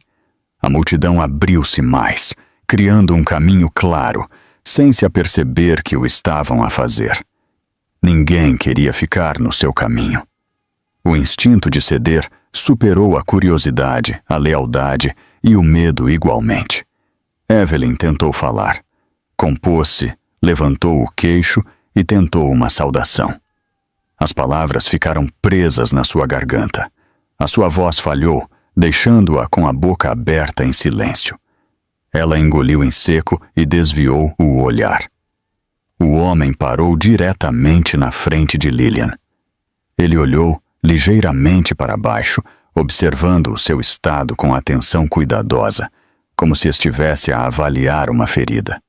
A multidão abriu-se mais, criando um caminho claro, sem se aperceber que o estavam a fazer. Ninguém queria ficar no seu caminho. O instinto de ceder superou a curiosidade, a lealdade e o medo igualmente. Evelyn tentou falar. Compôs-se, levantou o queixo e tentou uma saudação. As palavras ficaram presas na sua garganta. A sua voz falhou, deixando-a com a boca aberta em silêncio. Ela engoliu em seco e desviou o olhar. O homem parou diretamente na frente de Lillian. Ele olhou ligeiramente para baixo, observando o seu estado com atenção cuidadosa, como se estivesse a avaliar uma ferida.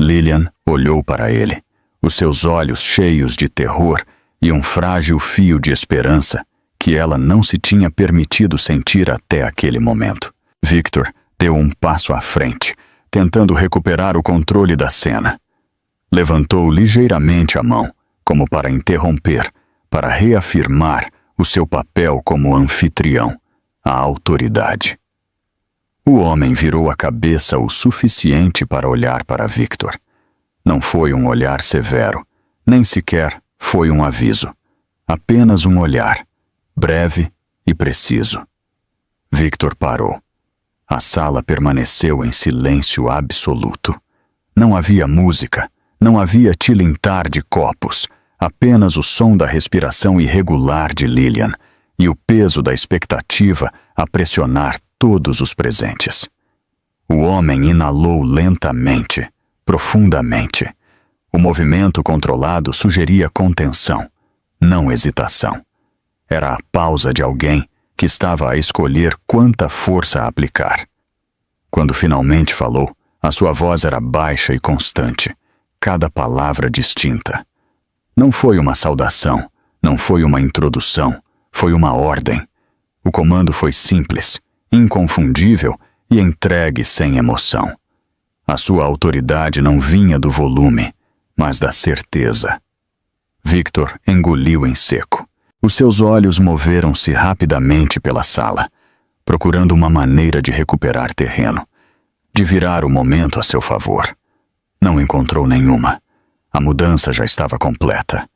Lillian olhou para ele, os seus olhos cheios de terror e um frágil fio de esperança que ela não se tinha permitido sentir até aquele momento. Victor deu um passo à frente, tentando recuperar o controle da cena. Levantou ligeiramente a mão, como para interromper, para reafirmar o seu papel como anfitrião, a autoridade. O homem virou a cabeça o suficiente para olhar para Victor. Não foi um olhar severo, nem sequer foi um aviso. Apenas um olhar, breve e preciso. Victor parou. A sala permaneceu em silêncio absoluto. Não havia música, não havia tilintar de copos, apenas o som da respiração irregular de Lillian e o peso da expectativa a pressionar todos os presentes. O homem inalou lentamente, profundamente. O movimento controlado sugeria contenção, não hesitação. Era a pausa de alguém que estava a escolher quanta força aplicar. Quando finalmente falou, a sua voz era baixa e constante, cada palavra distinta. Não foi uma saudação, não foi uma introdução, foi uma ordem. O comando foi simples, inconfundível e entregue sem emoção. A sua autoridade não vinha do volume, mas da certeza. Victor engoliu em seco. Os seus olhos moveram-se rapidamente pela sala, procurando uma maneira de recuperar terreno, de virar o momento a seu favor. Não encontrou nenhuma. A mudança já estava completa.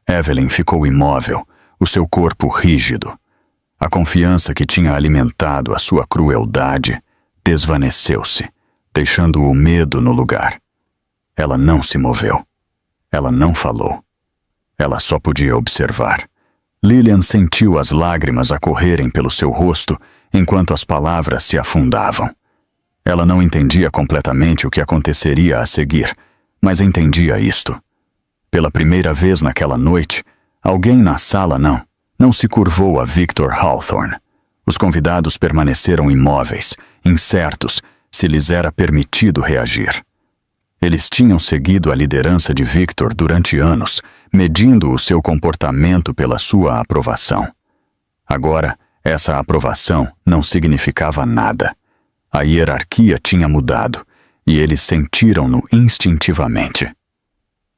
Evelyn ficou imóvel, o seu corpo rígido. A confiança que tinha alimentado a sua crueldade desvaneceu-se, deixando o medo no lugar. Ela não se moveu. Ela não falou. Ela só podia observar. Lillian sentiu as lágrimas a correrem pelo seu rosto enquanto as palavras se afundavam. Ela não entendia completamente o que aconteceria a seguir, mas entendia isto. Pela primeira vez naquela noite, alguém na sala não se curvou a Victor Hawthorne. Os convidados permaneceram imóveis, incertos, se lhes era permitido reagir. Eles tinham seguido a liderança de Victor durante anos, medindo o seu comportamento pela sua aprovação. Agora, essa aprovação não significava nada. A hierarquia tinha mudado, e eles sentiram-no instintivamente.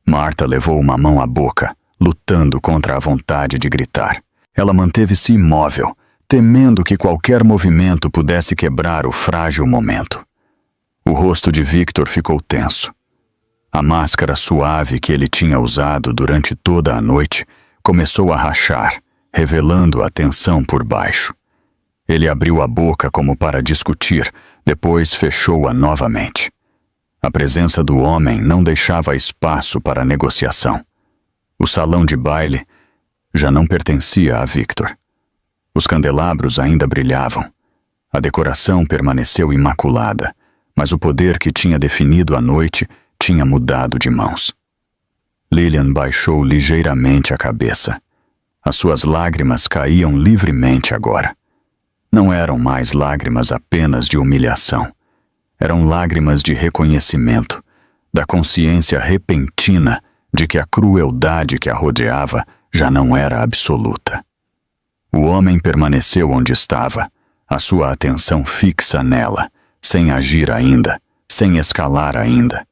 Martha levou uma mão à boca, lutando contra a vontade de gritar. Ela manteve-se imóvel, temendo que qualquer movimento pudesse quebrar o frágil momento. O rosto de Victor ficou tenso. A máscara suave que ele tinha usado durante toda a noite começou a rachar, revelando a tensão por baixo. Ele abriu a boca como para discutir, depois fechou-a novamente. A presença do homem não deixava espaço para negociação. O salão de baile já não pertencia a Victor. Os candelabros ainda brilhavam. A decoração permaneceu imaculada, mas o poder que tinha definido a noite tinha mudado de mãos. Lillian baixou ligeiramente a cabeça. As suas lágrimas caíam livremente agora. Não eram mais lágrimas apenas de humilhação. Eram lágrimas de reconhecimento, da consciência repentina de que a crueldade que a rodeava já não era absoluta. O homem permaneceu onde estava, a sua atenção fixa nela, sem agir ainda, sem escalar ainda.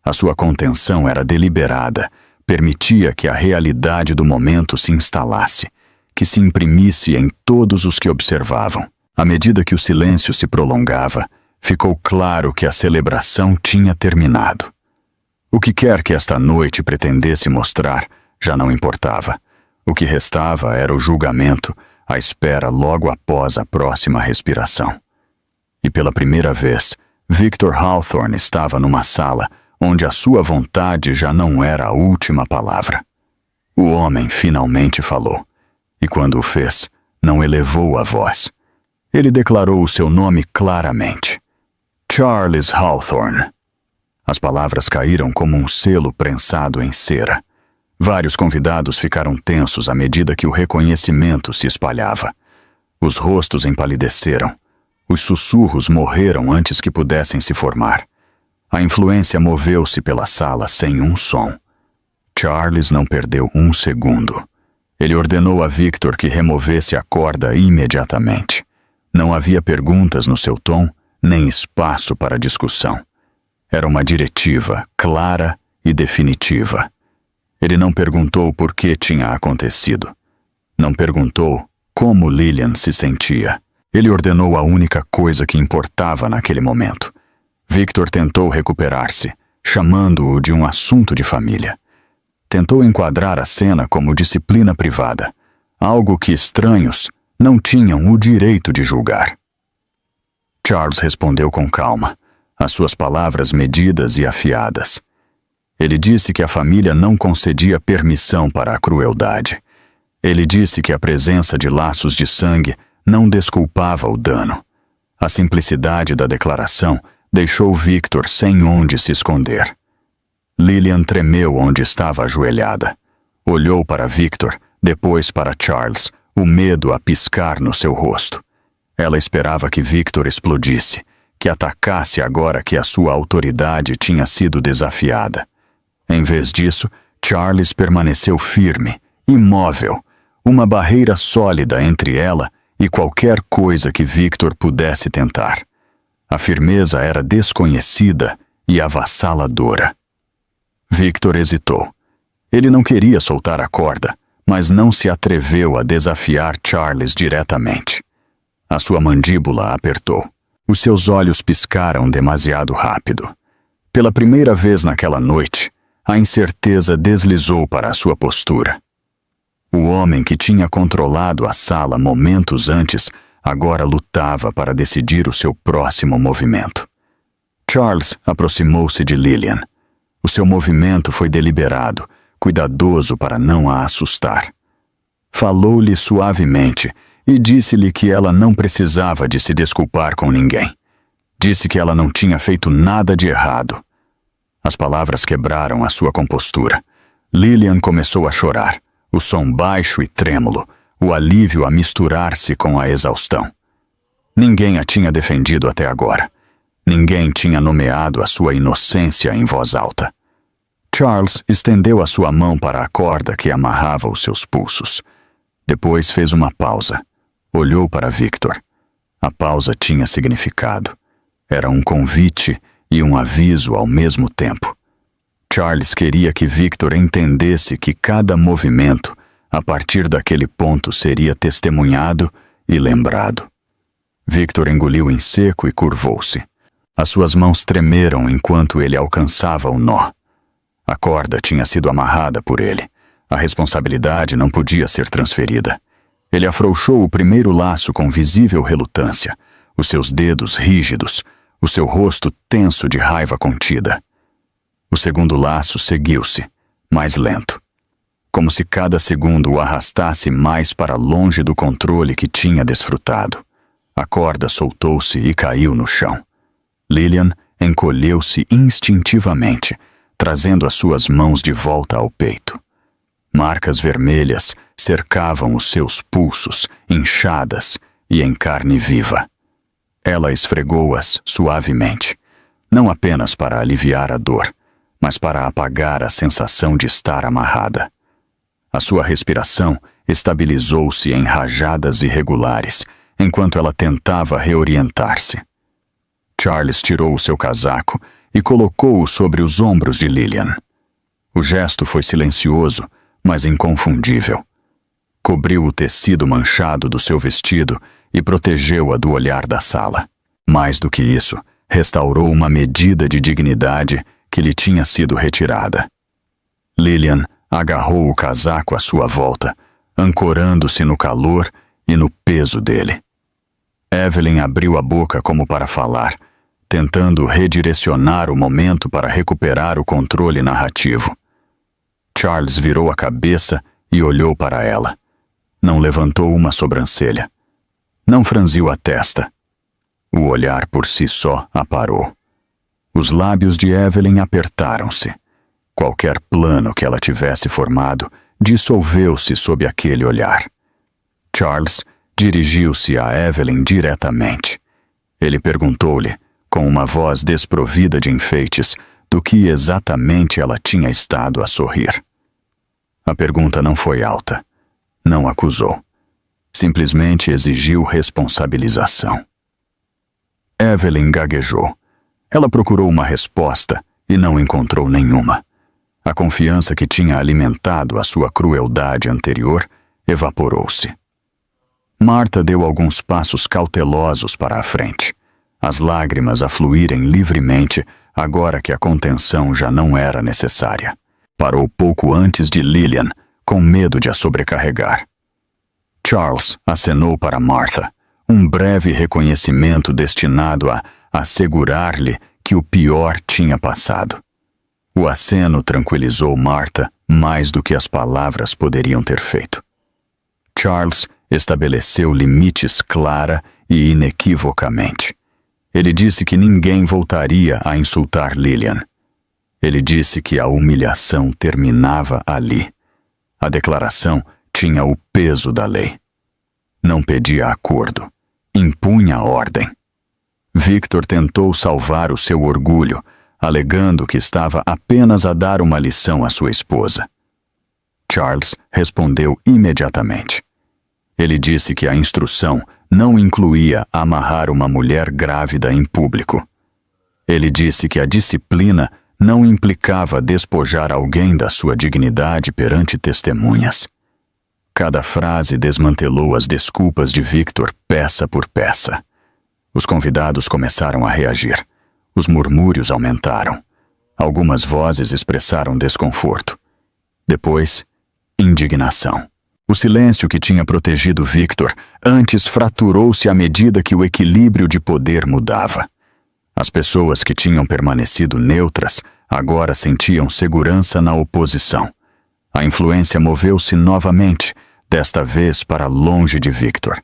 A sua contenção era deliberada, permitia que a realidade do momento se instalasse, que se imprimisse em todos os que observavam. À medida que o silêncio se prolongava, ficou claro que a celebração tinha terminado. O que quer que esta noite pretendesse mostrar já não importava. O que restava era o julgamento, a espera logo após a próxima respiração. E pela primeira vez, Victor Hawthorne estava numa sala onde a sua vontade já não era a última palavra. O homem finalmente falou, e quando o fez, não elevou a voz. Ele declarou o seu nome claramente. Charles Hawthorne. As palavras caíram como um selo prensado em cera. Vários convidados ficaram tensos à medida que o reconhecimento se espalhava. Os rostos empalideceram. Os sussurros morreram antes que pudessem se formar. A influência moveu-se pela sala sem um som. Charles não perdeu um segundo. Ele ordenou a Victor que removesse a corda imediatamente. Não havia perguntas no seu tom, nem espaço para discussão. Era uma diretiva clara e definitiva. Ele não perguntou por que tinha acontecido. Não perguntou como Lillian se sentia. Ele ordenou a única coisa que importava naquele momento. Victor tentou recuperar-se, chamando-o de um assunto de família. Tentou enquadrar a cena como disciplina privada, algo que estranhos não tinham o direito de julgar. Charles respondeu com calma, as suas palavras medidas e afiadas. Ele disse que a família não concedia permissão para a crueldade. Ele disse que a presença de laços de sangue não desculpava o dano. A simplicidade da declaração deixou Victor sem onde se esconder. Lillian tremeu onde estava ajoelhada. Olhou para Victor, depois para Charles, o medo a piscar no seu rosto. Ela esperava que Victor explodisse, que atacasse agora que a sua autoridade tinha sido desafiada. Em vez disso, Charles permaneceu firme, imóvel, uma barreira sólida entre ela e qualquer coisa que Victor pudesse tentar. A firmeza era desconhecida e avassaladora. Victor hesitou. Ele não queria soltar a corda, mas não se atreveu a desafiar Charles diretamente. A sua mandíbula apertou. Os seus olhos piscaram demasiado rápido. Pela primeira vez naquela noite, a incerteza deslizou para a sua postura. O homem que tinha controlado a sala momentos antes agora lutava para decidir o seu próximo movimento. Charles aproximou-se de Lillian. O seu movimento foi deliberado, cuidadoso para não a assustar. Falou-lhe suavemente e disse-lhe que ela não precisava de se desculpar com ninguém. Disse que ela não tinha feito nada de errado. As palavras quebraram a sua compostura. Lillian começou a chorar, o som baixo e trêmulo, o alívio a misturar-se com a exaustão. Ninguém a tinha defendido até agora. Ninguém tinha nomeado a sua inocência em voz alta. Charles estendeu a sua mão para a corda que amarrava os seus pulsos. Depois fez uma pausa. Olhou para Victor. A pausa tinha significado. Era um convite e um aviso ao mesmo tempo. Charles queria que Victor entendesse que cada movimento, a partir daquele ponto, seria testemunhado e lembrado. Victor engoliu em seco e curvou-se. As suas mãos tremeram enquanto ele alcançava o nó. A corda tinha sido amarrada por ele. A responsabilidade não podia ser transferida. Ele afrouxou o primeiro laço com visível relutância, os seus dedos rígidos, o seu rosto tenso de raiva contida. O segundo laço seguiu-se, mais lento, como se cada segundo o arrastasse mais para longe do controle que tinha desfrutado. A corda soltou-se e caiu no chão. Lillian encolheu-se instintivamente, trazendo as suas mãos de volta ao peito. Marcas vermelhas cercavam os seus pulsos, inchadas e em carne viva. Ela esfregou-as suavemente, não apenas para aliviar a dor, mas para apagar a sensação de estar amarrada. A sua respiração estabilizou-se em rajadas irregulares, enquanto ela tentava reorientar-se. Charles tirou o seu casaco e colocou-o sobre os ombros de Lillian. O gesto foi silencioso, mas inconfundível. Cobriu o tecido manchado do seu vestido e protegeu-a do olhar da sala. Mais do que isso, restaurou uma medida de dignidade que lhe tinha sido retirada. Lillian agarrou o casaco à sua volta, ancorando-se no calor e no peso dele. Evelyn abriu a boca como para falar, tentando redirecionar o momento para recuperar o controle narrativo. Charles virou a cabeça e olhou para ela. Não levantou uma sobrancelha. Não franziu a testa. O olhar por si só a parou. Os lábios de Evelyn apertaram-se. Qualquer plano que ela tivesse formado dissolveu-se sob aquele olhar. Charles dirigiu-se a Evelyn diretamente. Ele perguntou-lhe, com uma voz desprovida de enfeites, do que exatamente ela tinha estado a sorrir. A pergunta não foi alta. Não acusou. Simplesmente exigiu responsabilização. Evelyn gaguejou. Ela procurou uma resposta e não encontrou nenhuma. A confiança que tinha alimentado a sua crueldade anterior evaporou-se. Martha deu alguns passos cautelosos para a frente, as lágrimas a fluírem livremente agora que a contenção já não era necessária. Parou pouco antes de Lillian, com medo de a sobrecarregar. Charles acenou para Martha, um breve reconhecimento destinado a assegurar-lhe que o pior tinha passado. O aceno tranquilizou Martha mais do que as palavras poderiam ter feito. Charles estabeleceu limites clara e inequivocamente. Ele disse que ninguém voltaria a insultar Lillian. Ele disse que a humilhação terminava ali. A declaração tinha o peso da lei. Não pedia acordo, impunha ordem. Victor tentou salvar o seu orgulho, alegando que estava apenas a dar uma lição à sua esposa. Charles respondeu imediatamente. Ele disse que a instrução não incluía amarrar uma mulher grávida em público. Ele disse que a disciplina não implicava despojar alguém da sua dignidade perante testemunhas. Cada frase desmantelou as desculpas de Victor peça por peça. Os convidados começaram a reagir. Os murmúrios aumentaram. Algumas vozes expressaram desconforto. Depois, indignação. O silêncio que tinha protegido Victor antes fraturou-se à medida que o equilíbrio de poder mudava. As pessoas que tinham permanecido neutras agora sentiam segurança na oposição. A influência moveu-se novamente, desta vez para longe de Victor.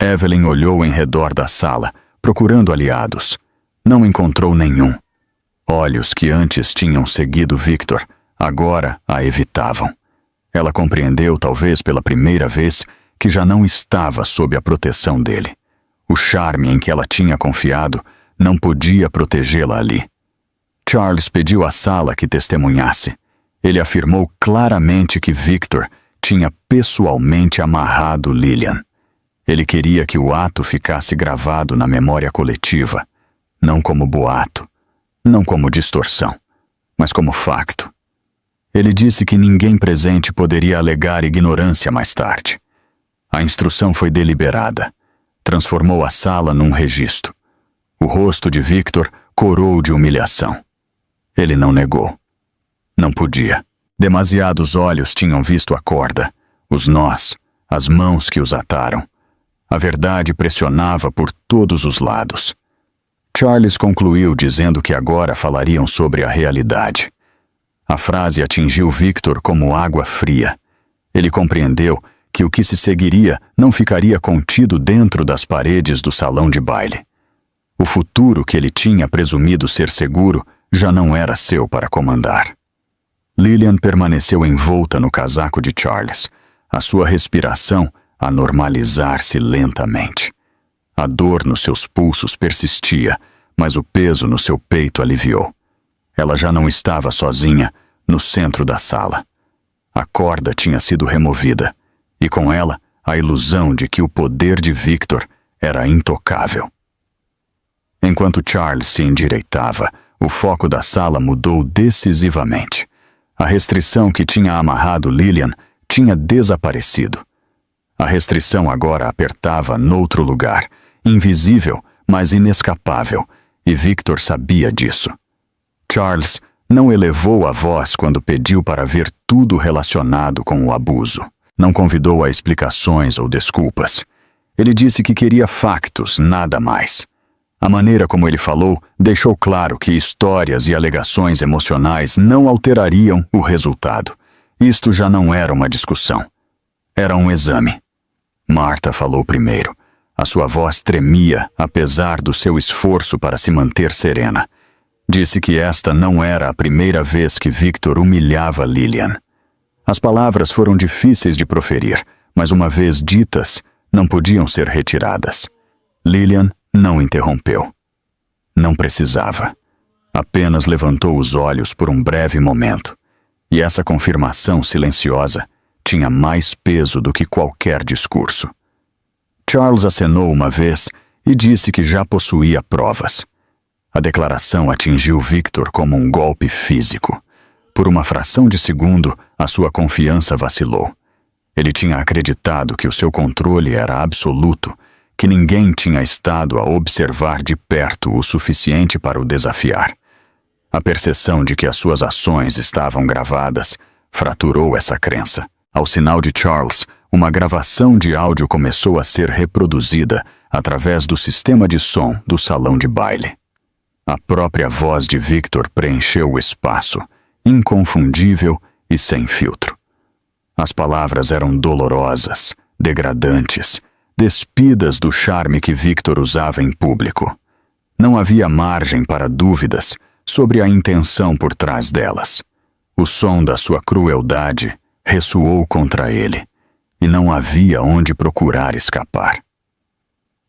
Evelyn olhou em redor da sala, procurando aliados. Não encontrou nenhum. Olhos que antes tinham seguido Victor, agora a evitavam. Ela compreendeu, talvez pela primeira vez, que já não estava sob a proteção dele. O charme em que ela tinha confiado Não podia protegê-la ali. Charles pediu à sala que testemunhasse. Ele afirmou claramente que Victor tinha pessoalmente amarrado Lillian. Ele queria que o ato ficasse gravado na memória coletiva, não como boato, não como distorção, mas como facto. Ele disse que ninguém presente poderia alegar ignorância mais tarde. A instrução foi deliberada. Transformou a sala num registro. O rosto de Victor corou de humilhação. Ele não negou. Não podia. Demasiados olhos tinham visto a corda, os nós, as mãos que os ataram. A verdade pressionava por todos os lados. Charles concluiu dizendo que agora falariam sobre a realidade. A frase atingiu Victor como água fria. Ele compreendeu que o que se seguiria não ficaria contido dentro das paredes do salão de baile. O futuro que ele tinha presumido ser seguro já não era seu para comandar. Lillian permaneceu envolta no casaco de Charles, a sua respiração a normalizar-se lentamente. A dor nos seus pulsos persistia, mas o peso no seu peito aliviou. Ela já não estava sozinha, no centro da sala. A corda tinha sido removida, e com ela a ilusão de que o poder de Victor era intocável. Enquanto Charles se endireitava, o foco da sala mudou decisivamente. A restrição que tinha amarrado Lillian tinha desaparecido. A restrição agora apertava noutro lugar, invisível, mas inescapável, e Victor sabia disso. Charles não elevou a voz quando pediu para ver tudo relacionado com o abuso. Não convidou a explicações ou desculpas. Ele disse que queria factos, nada mais. A maneira como ele falou deixou claro que histórias e alegações emocionais não alterariam o resultado. Isto já não era uma discussão. Era um exame. Martha falou primeiro. A sua voz tremia, apesar do seu esforço para se manter serena. Disse que esta não era a primeira vez que Victor humilhava Lillian. As palavras foram difíceis de proferir, mas uma vez ditas, não podiam ser retiradas. Lillian não interrompeu. Não precisava. Apenas levantou os olhos por um breve momento. E essa confirmação silenciosa tinha mais peso do que qualquer discurso. Charles acenou uma vez e disse que já possuía provas. A declaração atingiu Victor como um golpe físico. Por uma fração de segundo, a sua confiança vacilou. Ele tinha acreditado que o seu controle era absoluto, que ninguém tinha estado a observar de perto o suficiente para o desafiar. A percepção de que as suas ações estavam gravadas fraturou essa crença. Ao sinal de Charles, uma gravação de áudio começou a ser reproduzida através do sistema de som do salão de baile. A própria voz de Victor preencheu o espaço, inconfundível e sem filtro. As palavras eram dolorosas, degradantes, despidas do charme que Victor usava em público. Não havia margem para dúvidas sobre a intenção por trás delas. O som da sua crueldade ressoou contra ele, e não havia onde procurar escapar.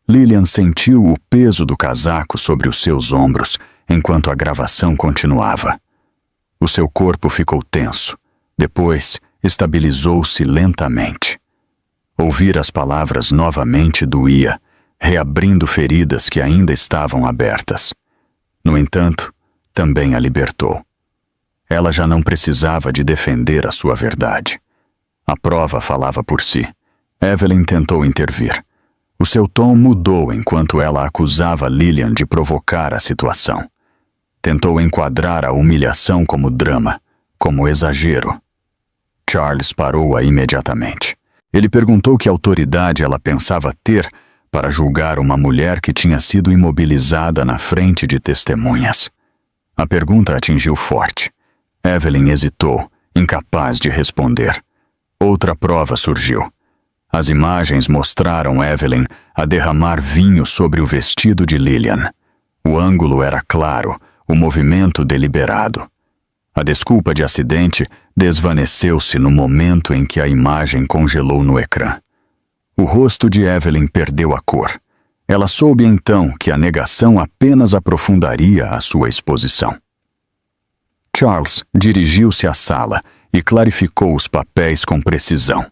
Lillian sentiu o peso do casaco sobre os seus ombros enquanto a gravação continuava. O seu corpo ficou tenso. Depois, estabilizou-se lentamente. Ouvir as palavras novamente doía, reabrindo feridas que ainda estavam abertas. No entanto, também a libertou. Ela já não precisava de defender a sua verdade. A prova falava por si. Evelyn tentou intervir. O seu tom mudou enquanto ela acusava Lillian de provocar a situação. Tentou enquadrar a humilhação como drama, como exagero. Charles parou-a imediatamente. Ele perguntou que autoridade ela pensava ter para julgar uma mulher que tinha sido imobilizada na frente de testemunhas. A pergunta atingiu forte. Evelyn hesitou, incapaz de responder. Outra prova surgiu. As imagens mostraram Evelyn a derramar vinho sobre o vestido de Lillian. O ângulo era claro, o movimento deliberado. A desculpa de acidente desvaneceu-se no momento em que a imagem congelou no ecrã. O rosto de Evelyn perdeu a cor. Ela soube então que a negação apenas aprofundaria a sua exposição. Charles dirigiu-se à sala e clarificou os papéis com precisão.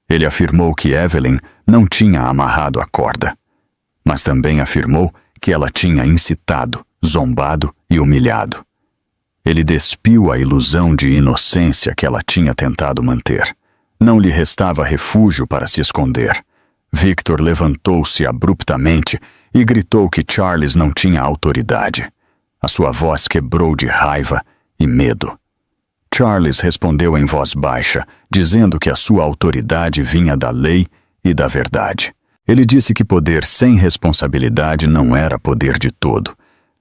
Ele afirmou que Evelyn não tinha amarrado a corda, mas também afirmou que ela tinha incitado, zombado e humilhado. Ele despiu a ilusão de inocência que ela tinha tentado manter. Não lhe restava refúgio para se esconder. Victor levantou-se abruptamente e gritou que Charles não tinha autoridade. A sua voz quebrou de raiva e medo. Charles respondeu em voz baixa, dizendo que a sua autoridade vinha da lei e da verdade. Ele disse que poder sem responsabilidade não era poder de todo.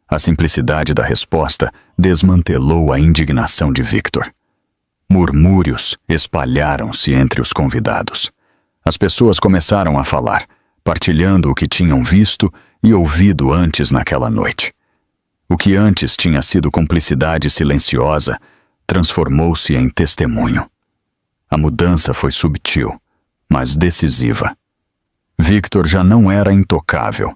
A simplicidade da resposta desmantelou a indignação de Victor. Murmúrios espalharam-se entre os convidados. As pessoas começaram a falar, partilhando o que tinham visto e ouvido antes naquela noite. O que antes tinha sido cumplicidade silenciosa transformou-se em testemunho. A mudança foi subtil, mas decisiva. Victor já não era intocável.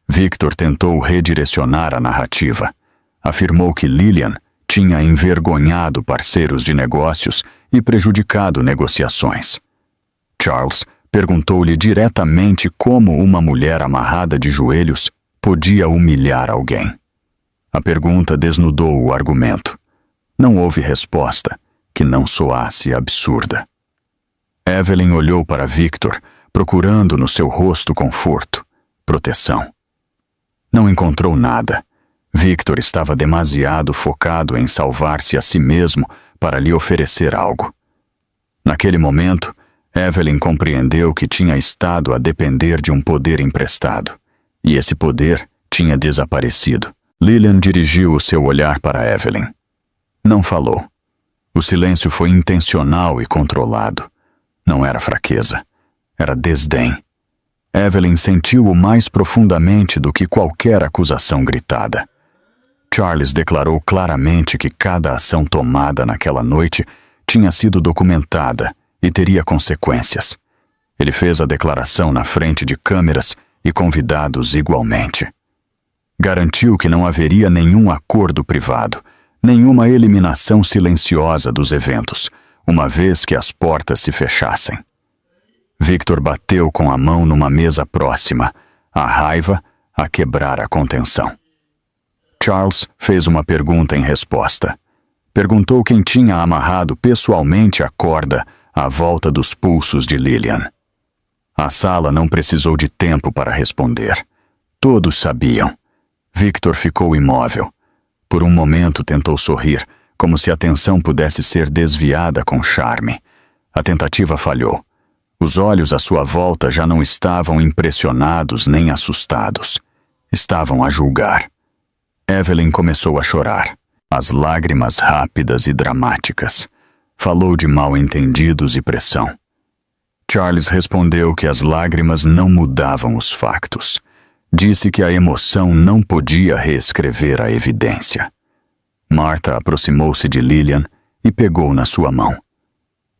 Victor tentou redirecionar a narrativa. Afirmou que Lillian tinha envergonhado parceiros de negócios e prejudicado negociações. Charles perguntou-lhe diretamente como uma mulher amarrada de joelhos podia humilhar alguém. A pergunta desnudou o argumento. Não houve resposta que não soasse absurda. Evelyn olhou para Victor, procurando no seu rosto conforto, proteção. Não encontrou nada. Victor estava demasiado focado em salvar-se a si mesmo para lhe oferecer algo. Naquele momento, Evelyn compreendeu que tinha estado a depender de um poder emprestado, e esse poder tinha desaparecido. Lillian dirigiu o seu olhar para Evelyn. Não falou. O silêncio foi intencional e controlado. Não era fraqueza, era desdém. Evelyn sentiu-o mais profundamente do que qualquer acusação gritada. Charles declarou claramente que cada ação tomada naquela noite tinha sido documentada e teria consequências. Ele fez a declaração na frente de câmeras e convidados igualmente. Garantiu que não haveria nenhum acordo privado, nenhuma eliminação silenciosa dos eventos, uma vez que as portas se fechassem. Victor bateu com a mão numa mesa próxima, a raiva a quebrar a contenção. Charles fez uma pergunta em resposta. Perguntou quem tinha amarrado pessoalmente a corda à volta dos pulsos de Lillian. A sala não precisou de tempo para responder. Todos sabiam. Victor ficou imóvel. Por um momento tentou sorrir, como se a atenção pudesse ser desviada com charme. A tentativa falhou. Os olhos à sua volta já não estavam impressionados nem assustados. Estavam a julgar. Evelyn começou a chorar. As lágrimas rápidas e dramáticas. Falou de mal-entendidos e pressão. Charles respondeu que as lágrimas não mudavam os factos. Disse que a emoção não podia reescrever a evidência. Martha aproximou-se de Lillian e pegou na sua mão.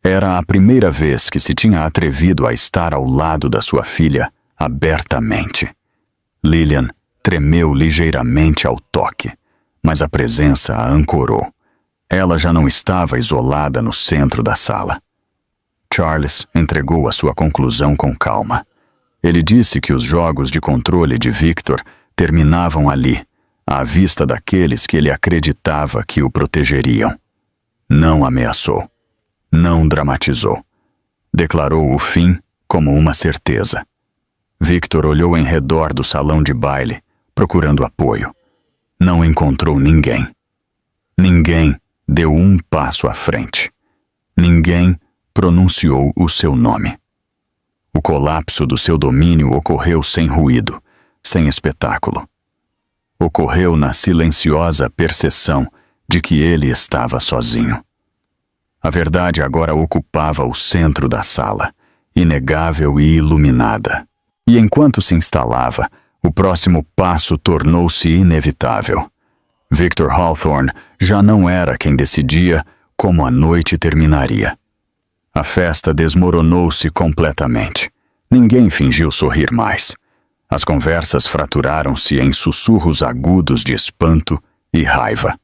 Era a primeira vez que se tinha atrevido a estar ao lado da sua filha abertamente. Lillian tremeu ligeiramente ao toque, mas a presença a ancorou. Ela já não estava isolada no centro da sala. Charles entregou a sua conclusão com calma. Ele disse que os jogos de controle de Victor terminavam ali, à vista daqueles que ele acreditava que o protegeriam. Não ameaçou. Não dramatizou. Declarou o fim como uma certeza. Victor olhou em redor do salão de baile, procurando apoio. Não encontrou ninguém. Ninguém deu um passo à frente. Ninguém pronunciou o seu nome. O colapso do seu domínio ocorreu sem ruído, sem espetáculo. Ocorreu na silenciosa percepção de que ele estava sozinho. A verdade agora ocupava o centro da sala, inegável e iluminada. E enquanto se instalava, o próximo passo tornou-se inevitável. Victor Hawthorne já não era quem decidia como a noite terminaria. A festa desmoronou-se completamente. Ninguém fingiu sorrir mais. As conversas fraturaram-se em sussurros agudos de espanto e raiva.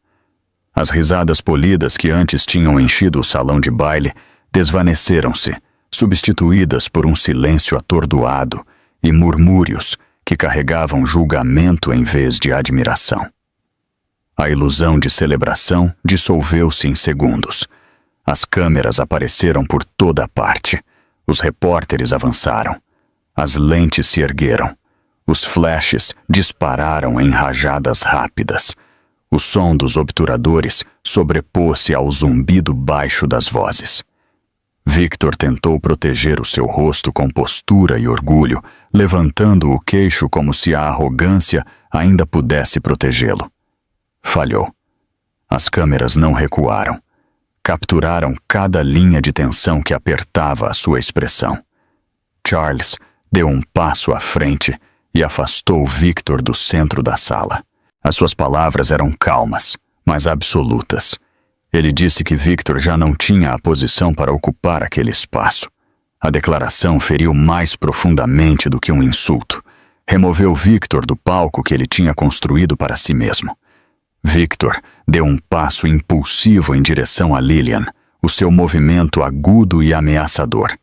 As risadas polidas que antes tinham enchido o salão de baile desvaneceram-se, substituídas por um silêncio atordoado e murmúrios que carregavam julgamento em vez de admiração. A ilusão de celebração dissolveu-se em segundos. As câmeras apareceram por toda parte. Os repórteres avançaram. As lentes se ergueram. Os flashes dispararam em rajadas rápidas. O som dos obturadores sobrepôs-se ao zumbido baixo das vozes. Victor tentou proteger o seu rosto com postura e orgulho, levantando o queixo como se a arrogância ainda pudesse protegê-lo. Falhou. As câmeras não recuaram. Capturaram cada linha de tensão que apertava a sua expressão. Charles deu um passo à frente e afastou Victor do centro da sala. As suas palavras eram calmas, mas absolutas. Ele disse que Victor já não tinha a posição para ocupar aquele espaço. A declaração feriu mais profundamente do que um insulto. Removeu Victor do palco que ele tinha construído para si mesmo. Victor deu um passo impulsivo em direção a Lillian, o seu movimento agudo e ameaçador.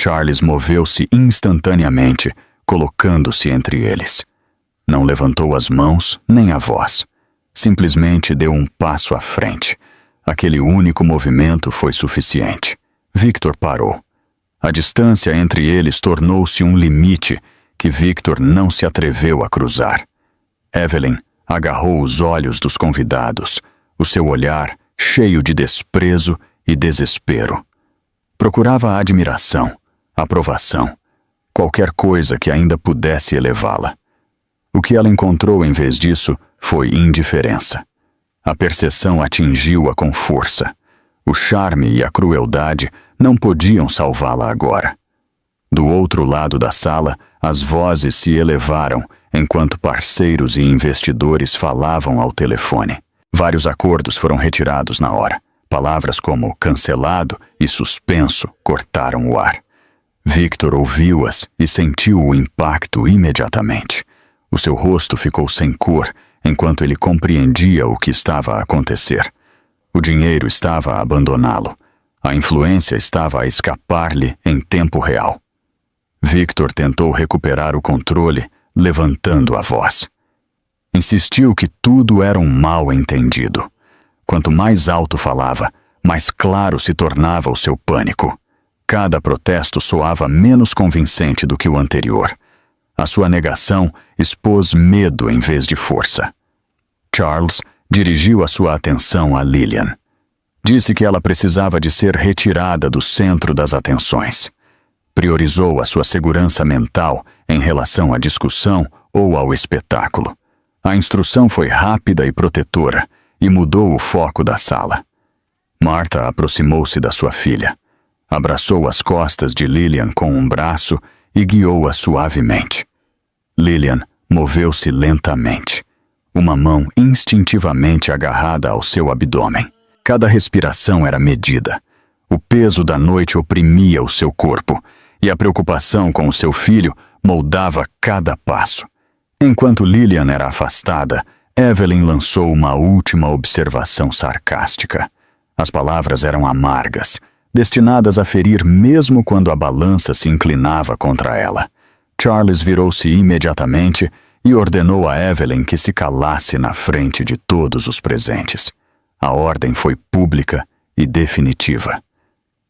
Charles moveu-se instantaneamente, colocando-se entre eles. Não levantou as mãos nem a voz. Simplesmente deu um passo à frente. Aquele único movimento foi suficiente. Victor parou. A distância entre eles tornou-se um limite que Victor não se atreveu a cruzar. Evelyn agarrou os olhos dos convidados, o seu olhar cheio de desprezo e desespero. Procurava admiração, aprovação, qualquer coisa que ainda pudesse elevá-la. O que ela encontrou em vez disso foi indiferença. A percepção atingiu-a com força. O charme e a crueldade não podiam salvá-la agora. Do outro lado da sala, as vozes se elevaram enquanto parceiros e investidores falavam ao telefone. Vários acordos foram retirados na hora. Palavras como cancelado e suspenso cortaram o ar. Victor ouviu-as e sentiu o impacto imediatamente. O seu rosto ficou sem cor enquanto ele compreendia o que estava a acontecer. O dinheiro estava a abandoná-lo. A influência estava a escapar-lhe em tempo real. Victor tentou recuperar o controle, levantando a voz. Insistiu que tudo era um mal-entendido. Quanto mais alto falava, mais claro se tornava o seu pânico. Cada protesto soava menos convincente do que o anterior. A sua negação expôs medo em vez de força. Charles dirigiu a sua atenção a Lillian. Disse que ela precisava de ser retirada do centro das atenções. Priorizou a sua segurança mental em relação à discussão ou ao espetáculo. A instrução foi rápida e protetora e mudou o foco da sala. Martha aproximou-se da sua filha. Abraçou as costas de Lillian com um braço e guiou-a suavemente. Lillian moveu-se lentamente, uma mão instintivamente agarrada ao seu abdômen. Cada respiração era medida. O peso da noite oprimia o seu corpo, e a preocupação com o seu filho moldava cada passo. Enquanto Lillian era afastada, Evelyn lançou uma última observação sarcástica. As palavras eram amargas, destinadas a ferir mesmo quando a balança se inclinava contra ela. Charles virou-se imediatamente e ordenou a Evelyn que se calasse na frente de todos os presentes. A ordem foi pública e definitiva.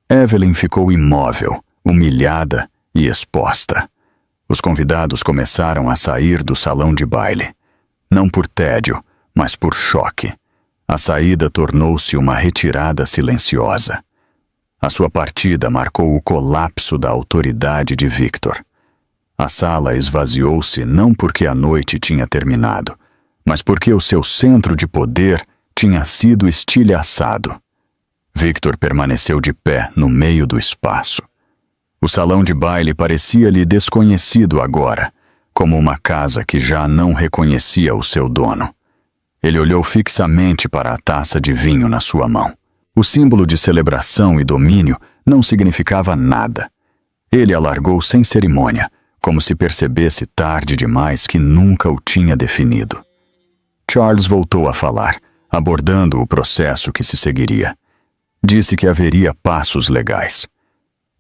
Evelyn ficou imóvel, humilhada e exposta. Os convidados começaram a sair do salão de baile. Não por tédio, mas por choque. A saída tornou-se uma retirada silenciosa. A sua partida marcou o colapso da autoridade de Victor. A sala esvaziou-se não porque a noite tinha terminado, mas porque o seu centro de poder tinha sido estilhaçado. Victor permaneceu de pé no meio do espaço. O salão de baile parecia-lhe desconhecido agora, como uma casa que já não reconhecia o seu dono. Ele olhou fixamente para a taça de vinho na sua mão. O símbolo de celebração e domínio não significava nada. Ele a largou sem cerimônia, como se percebesse tarde demais que nunca o tinha definido. Charles voltou a falar, abordando o processo que se seguiria. Disse que haveria passos legais.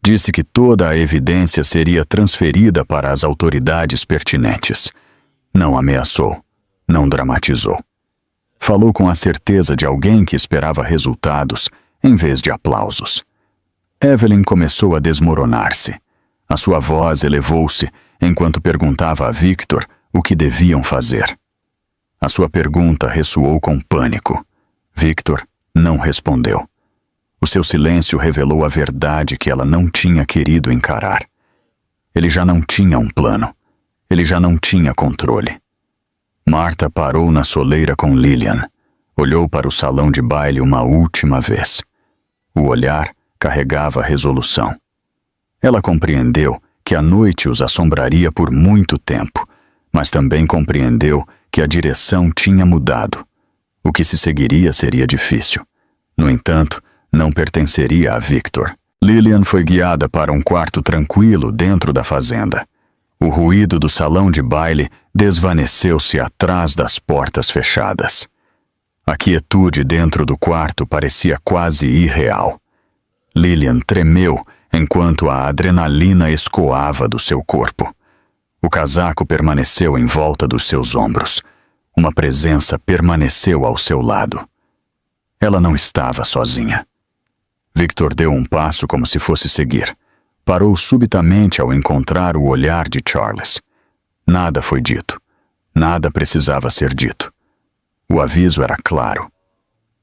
Disse que toda a evidência seria transferida para as autoridades pertinentes. Não ameaçou, não dramatizou. Falou com a certeza de alguém que esperava resultados em vez de aplausos. Evelyn começou a desmoronar-se. A sua voz elevou-se enquanto perguntava a Victor o que deviam fazer. A sua pergunta ressoou com pânico. Victor não respondeu. O seu silêncio revelou a verdade que ela não tinha querido encarar. Ele já não tinha um plano. Ele já não tinha controle. Martha parou na soleira com Lillian. Olhou para o salão de baile uma última vez. O olhar carregava resolução. Ela compreendeu que a noite os assombraria por muito tempo, mas também compreendeu que a direção tinha mudado. O que se seguiria seria difícil. No entanto, não pertenceria a Victor. Lillian foi guiada para um quarto tranquilo dentro da fazenda. O ruído do salão de baile desvaneceu-se atrás das portas fechadas. A quietude dentro do quarto parecia quase irreal. Lillian tremeu enquanto a adrenalina escoava do seu corpo. O casaco permaneceu em volta dos seus ombros. Uma presença permaneceu ao seu lado. Ela não estava sozinha. Victor deu um passo como se fosse seguir. Parou subitamente ao encontrar o olhar de Charles. Nada foi dito. Nada precisava ser dito. O aviso era claro.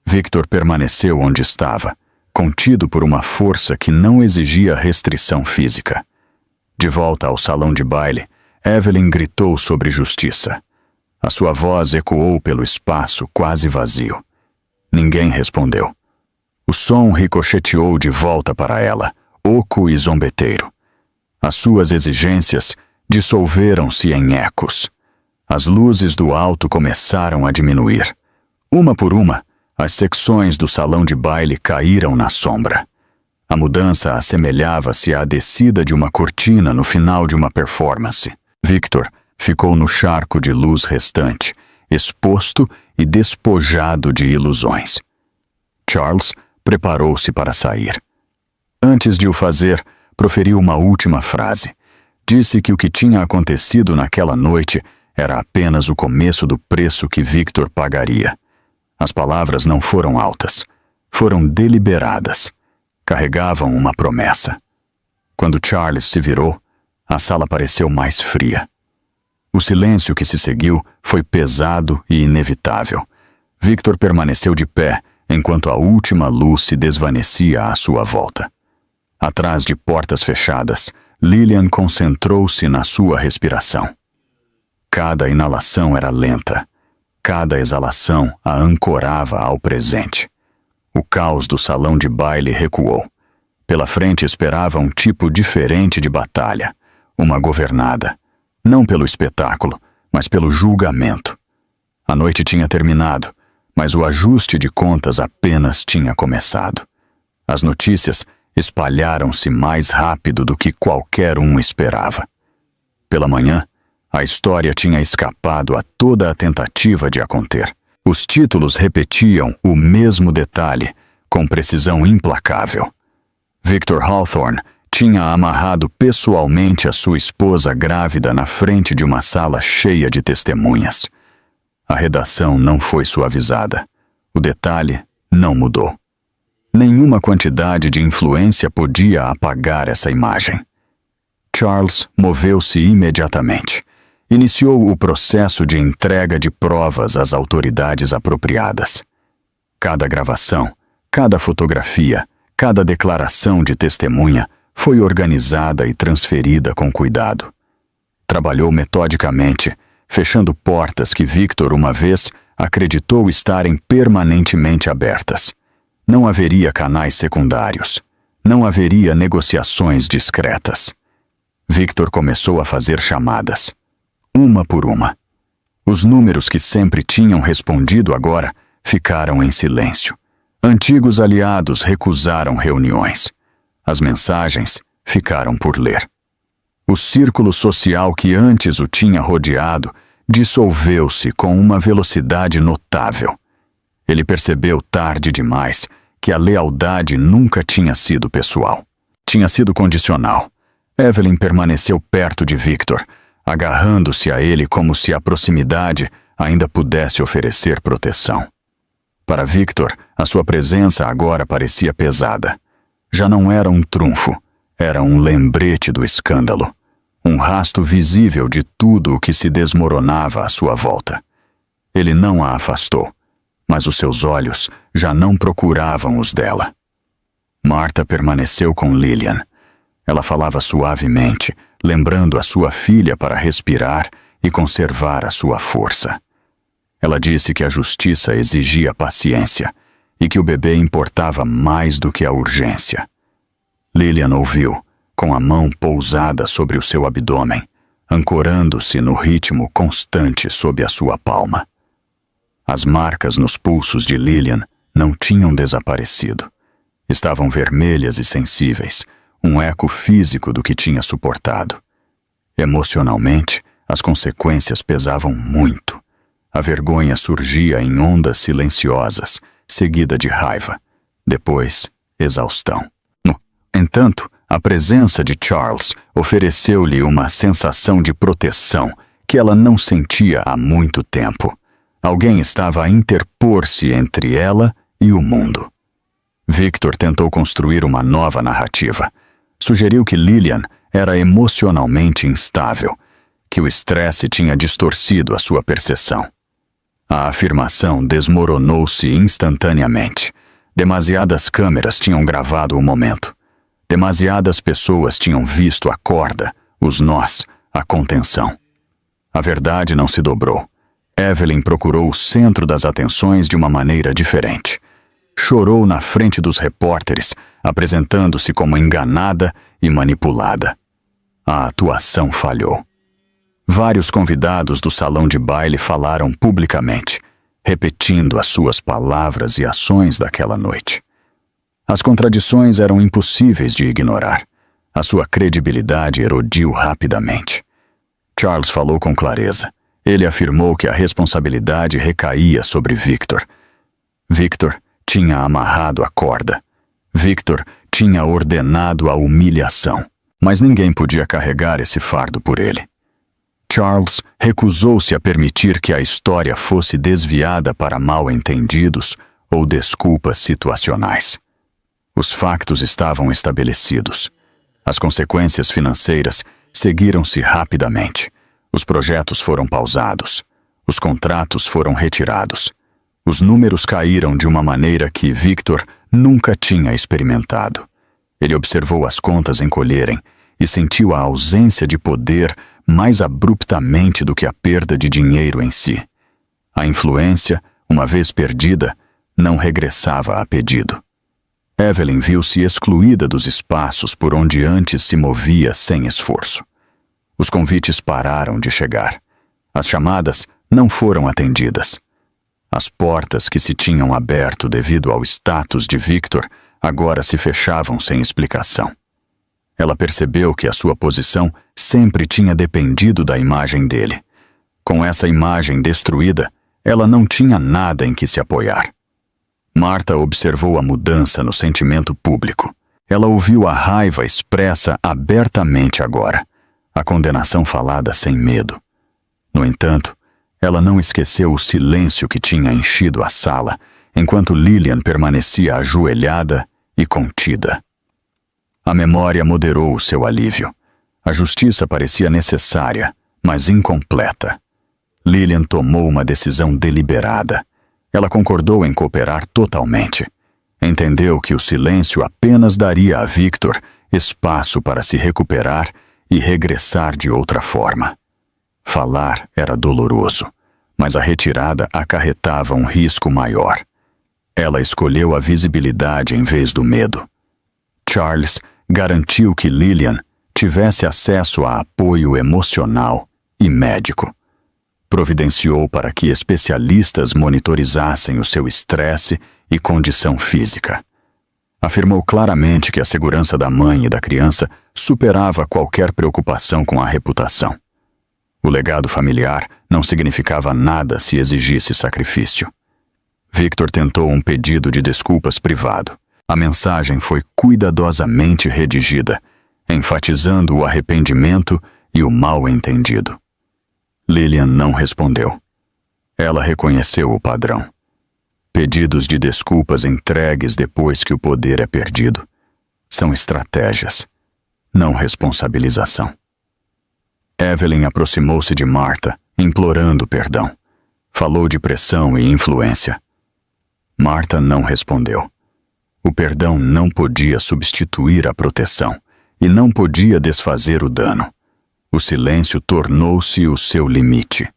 Victor permaneceu onde estava, contido por uma força que não exigia restrição física. De volta ao salão de baile, Evelyn gritou sobre justiça. A sua voz ecoou pelo espaço quase vazio. Ninguém respondeu. O som ricocheteou de volta para ela, oco e zombeteiro. As suas exigências dissolveram-se em ecos. As luzes do alto começaram a diminuir. Uma por uma, as secções do salão de baile caíram na sombra. A mudança assemelhava-se à descida de uma cortina no final de uma performance. Victor ficou no charco de luz restante, exposto e despojado de ilusões. Charles preparou-se para sair. Antes de o fazer, proferiu uma última frase. Disse que o que tinha acontecido naquela noite era apenas o começo do preço que Victor pagaria. As palavras não foram altas, foram deliberadas. Carregavam uma promessa. Quando Charles se virou, a sala pareceu mais fria. O silêncio que se seguiu foi pesado e inevitável. Victor permaneceu de pé enquanto a última luz se desvanecia à sua volta. Atrás de portas fechadas, Lillian concentrou-se na sua respiração. Cada inalação era lenta. Cada exalação a ancorava ao presente. O caos do salão de baile recuou. Pela frente esperava um tipo diferente de batalha, uma governada, não pelo espetáculo, mas pelo julgamento. A noite tinha terminado, mas o ajuste de contas apenas tinha começado. As notícias espalharam-se mais rápido do que qualquer um esperava. Pela manhã, a história tinha escapado a toda a tentativa de a conter. Os títulos repetiam o mesmo detalhe, com precisão implacável. Victor Hawthorne tinha amarrado pessoalmente a sua esposa grávida na frente de uma sala cheia de testemunhas. A redação não foi suavizada. O detalhe não mudou. Nenhuma quantidade de influência podia apagar essa imagem. Charles moveu-se imediatamente. Iniciou o processo de entrega de provas às autoridades apropriadas. Cada gravação, cada fotografia, cada declaração de testemunha foi organizada e transferida com cuidado. Trabalhou metodicamente, fechando portas que Victor uma vez acreditou estarem permanentemente abertas. Não haveria canais secundários. Não haveria negociações discretas. Victor começou a fazer chamadas. Uma por uma. Os números que sempre tinham respondido agora ficaram em silêncio. Antigos aliados recusaram reuniões. As mensagens ficaram por ler. O círculo social que antes o tinha rodeado dissolveu-se com uma velocidade notável. Ele percebeu tarde demais que a lealdade nunca tinha sido pessoal. Tinha sido condicional. Evelyn permaneceu perto de Victor, agarrando-se a ele como se a proximidade ainda pudesse oferecer proteção. Para Victor, a sua presença agora parecia pesada. Já não era um trunfo, era um lembrete do escândalo. Um rasto visível de tudo o que se desmoronava à sua volta. Ele não a afastou, mas os seus olhos já não procuravam os dela. Martha permaneceu com Lillian. Ela falava suavemente, lembrando a sua filha para respirar e conservar a sua força. Ela disse que a justiça exigia paciência e que o bebê importava mais do que a urgência. Lillian ouviu, com a mão pousada sobre o seu abdômen, ancorando-se no ritmo constante sob a sua palma. As marcas nos pulsos de Lillian não tinham desaparecido. Estavam vermelhas e sensíveis, um eco físico do que tinha suportado. Emocionalmente, as consequências pesavam muito. A vergonha surgia em ondas silenciosas, seguida de raiva. Depois, exaustão. No entanto, a presença de Charles ofereceu-lhe uma sensação de proteção que ela não sentia há muito tempo. Alguém estava a interpor-se entre ela e o mundo. Victor tentou construir uma nova narrativa. Sugeriu que Lillian era emocionalmente instável, que o estresse tinha distorcido a sua percepção. A afirmação desmoronou-se instantaneamente. Demasiadas câmeras tinham gravado o momento. Demasiadas pessoas tinham visto a corda, os nós, a contenção. A verdade não se dobrou. Evelyn procurou o centro das atenções de uma maneira diferente. Chorou na frente dos repórteres, apresentando-se como enganada e manipulada. A atuação falhou. Vários convidados do salão de baile falaram publicamente, repetindo as suas palavras e ações daquela noite. As contradições eram impossíveis de ignorar. A sua credibilidade erodiu rapidamente. Charles falou com clareza. Ele afirmou que a responsabilidade recaía sobre Victor. Victor tinha amarrado a corda. Victor tinha ordenado a humilhação, mas ninguém podia carregar esse fardo por ele. Charles recusou-se a permitir que a história fosse desviada para mal-entendidos ou desculpas situacionais. Os factos estavam estabelecidos. As consequências financeiras seguiram-se rapidamente. Os projetos foram pausados. Os contratos foram retirados. Os números caíram de uma maneira que Victor nunca tinha experimentado. Ele observou as contas encolherem e sentiu a ausência de poder mais abruptamente do que a perda de dinheiro em si. A influência, uma vez perdida, não regressava a pedido. Evelyn viu-se excluída dos espaços por onde antes se movia sem esforço. Os convites pararam de chegar. As chamadas não foram atendidas. As portas que se tinham aberto devido ao status de Victor agora se fechavam sem explicação. Ela percebeu que a sua posição sempre tinha dependido da imagem dele. Com essa imagem destruída, ela não tinha nada em que se apoiar. Martha observou a mudança no sentimento público. Ela ouviu a raiva expressa abertamente agora, a condenação falada sem medo. No entanto, ela não esqueceu o silêncio que tinha enchido a sala, enquanto Lillian permanecia ajoelhada e contida. A memória moderou o seu alívio. A justiça parecia necessária, mas incompleta. Lillian tomou uma decisão deliberada. Ela concordou em cooperar totalmente. Entendeu que o silêncio apenas daria a Victor espaço para se recuperar e regressar de outra forma. Falar era doloroso, mas a retirada acarretava um risco maior. Ela escolheu a visibilidade em vez do medo. Charles garantiu que Lillian tivesse acesso a apoio emocional e médico. Providenciou para que especialistas monitorizassem o seu estresse e condição física. Afirmou claramente que a segurança da mãe e da criança superava qualquer preocupação com a reputação. O legado familiar não significava nada se exigisse sacrifício. Victor tentou um pedido de desculpas privado. A mensagem foi cuidadosamente redigida, enfatizando o arrependimento e o mal-entendido. Lillian não respondeu. Ela reconheceu o padrão. Pedidos de desculpas entregues depois que o poder é perdido são estratégias, não responsabilização. Evelyn aproximou-se de Martha, implorando perdão. Falou de pressão e influência. Martha não respondeu. O perdão não podia substituir a proteção e não podia desfazer o dano. O silêncio tornou-se o seu limite.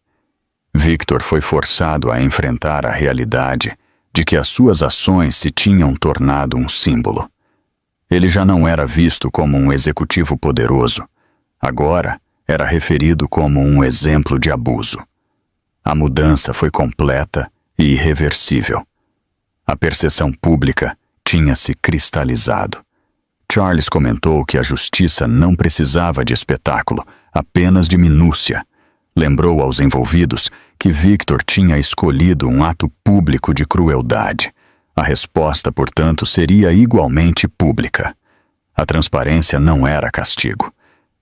Victor foi forçado a enfrentar a realidade de que as suas ações se tinham tornado um símbolo. Ele já não era visto como um executivo poderoso. Agora era referido como um exemplo de abuso. A mudança foi completa e irreversível. A percepção pública tinha se cristalizado. Charles comentou que a justiça não precisava de espetáculo, apenas de minúcia. Lembrou aos envolvidos que Victor tinha escolhido um ato público de crueldade. A resposta, portanto, seria igualmente pública. A transparência não era castigo,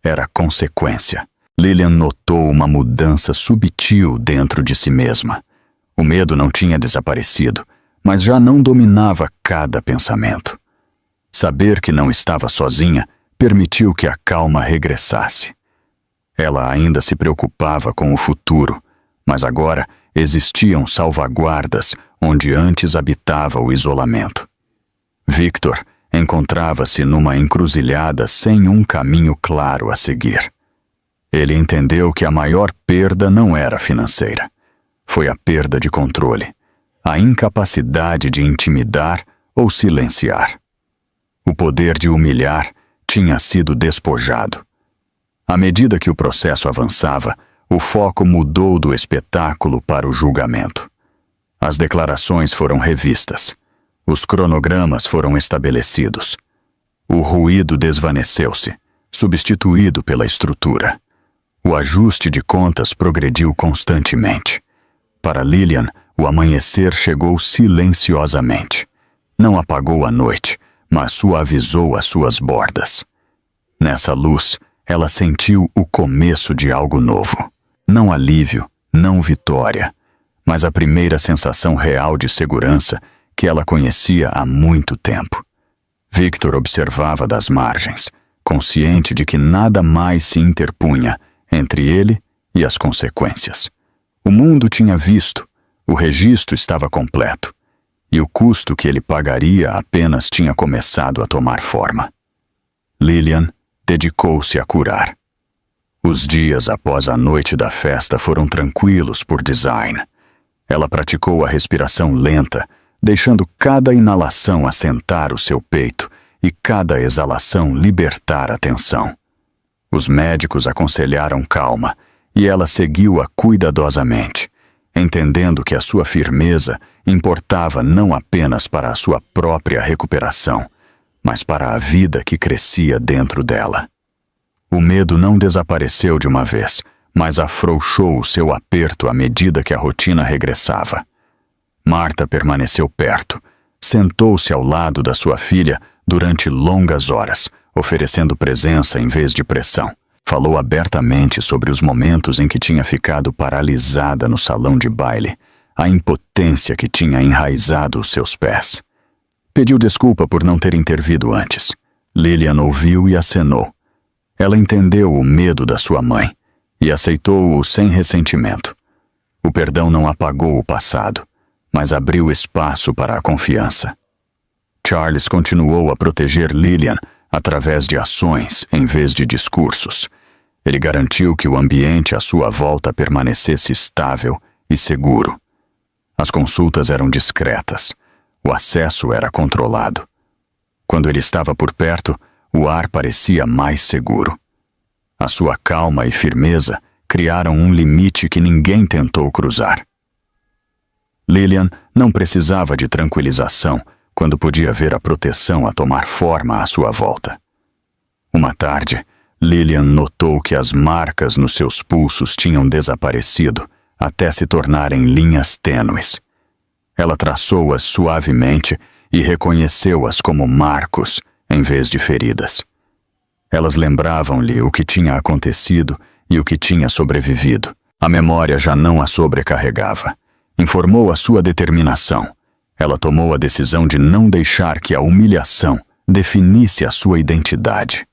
era consequência. Lillian notou uma mudança subtil dentro de si mesma. O medo não tinha desaparecido, mas já não dominava cada pensamento. Saber que não estava sozinha permitiu que a calma regressasse. Ela ainda se preocupava com o futuro, mas agora existiam salvaguardas onde antes habitava o isolamento. Victor encontrava-se numa encruzilhada sem um caminho claro a seguir. Ele entendeu que a maior perda não era financeira. Foi a perda de controle, a incapacidade de intimidar ou silenciar. O poder de humilhar tinha sido despojado. À medida que o processo avançava, o foco mudou do espetáculo para o julgamento. As declarações foram revistas. Os cronogramas foram estabelecidos. O ruído desvaneceu-se, substituído pela estrutura. O ajuste de contas progrediu constantemente. Para Lillian, o amanhecer chegou silenciosamente. Não apagou a noite, mas suavizou as suas bordas. Nessa luz, ela sentiu o começo de algo novo. Não alívio, não vitória, mas a primeira sensação real de segurança que ela conhecia há muito tempo. Victor observava das margens, consciente de que nada mais se interpunha entre ele e as consequências. O mundo tinha visto, o registro estava completo, e o custo que ele pagaria apenas tinha começado a tomar forma. Lillian dedicou-se a curar. Os dias após a noite da festa foram tranquilos por design. Ela praticou a respiração lenta, deixando cada inalação assentar o seu peito e cada exalação libertar a tensão. Os médicos aconselharam calma e ela seguiu-a cuidadosamente, entendendo que a sua firmeza importava não apenas para a sua própria recuperação, mas para a vida que crescia dentro dela. O medo não desapareceu de uma vez, mas afrouxou o seu aperto à medida que a rotina regressava. Martha permaneceu perto, sentou-se ao lado da sua filha durante longas horas, oferecendo presença em vez de pressão. Falou abertamente sobre os momentos em que tinha ficado paralisada no salão de baile, a impotência que tinha enraizado os seus pés. Pediu desculpa por não ter intervido antes. Lillian ouviu e acenou. Ela entendeu o medo da sua mãe e aceitou-o sem ressentimento. O perdão não apagou o passado, mas abriu espaço para a confiança. Charles continuou a proteger Lillian através de ações em vez de discursos. Ele garantiu que o ambiente à sua volta permanecesse estável e seguro. As consultas eram discretas. O acesso era controlado. Quando ele estava por perto, o ar parecia mais seguro. A sua calma e firmeza criaram um limite que ninguém tentou cruzar. Lillian não precisava de tranquilização quando podia ver a proteção a tomar forma à sua volta. Uma tarde, Lillian notou que as marcas nos seus pulsos tinham desaparecido até se tornarem linhas tênues. Ela traçou-as suavemente e reconheceu-as como marcos em vez de feridas. Elas lembravam-lhe o que tinha acontecido e o que tinha sobrevivido. A memória já não a sobrecarregava. Informou a sua determinação. Ela tomou a decisão de não deixar que a humilhação definisse a sua identidade.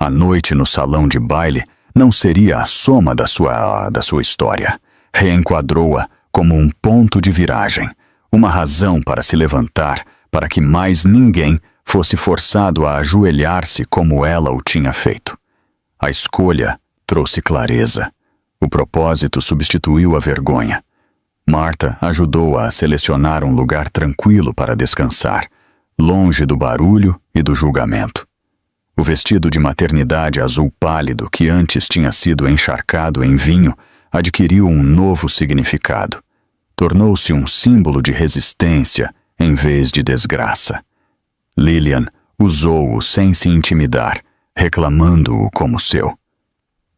A noite no salão de baile não seria a soma da sua história. Reenquadrou-a como um ponto de viragem, uma razão para se levantar, para que mais ninguém fosse forçado a ajoelhar-se como ela o tinha feito. A escolha trouxe clareza. O propósito substituiu a vergonha. Martha ajudou-a a selecionar um lugar tranquilo para descansar, longe do barulho e do julgamento. O vestido de maternidade azul pálido, que antes tinha sido encharcado em vinho, adquiriu um novo significado. Tornou-se um símbolo de resistência em vez de desgraça. Lillian usou-o sem se intimidar, reclamando-o como seu.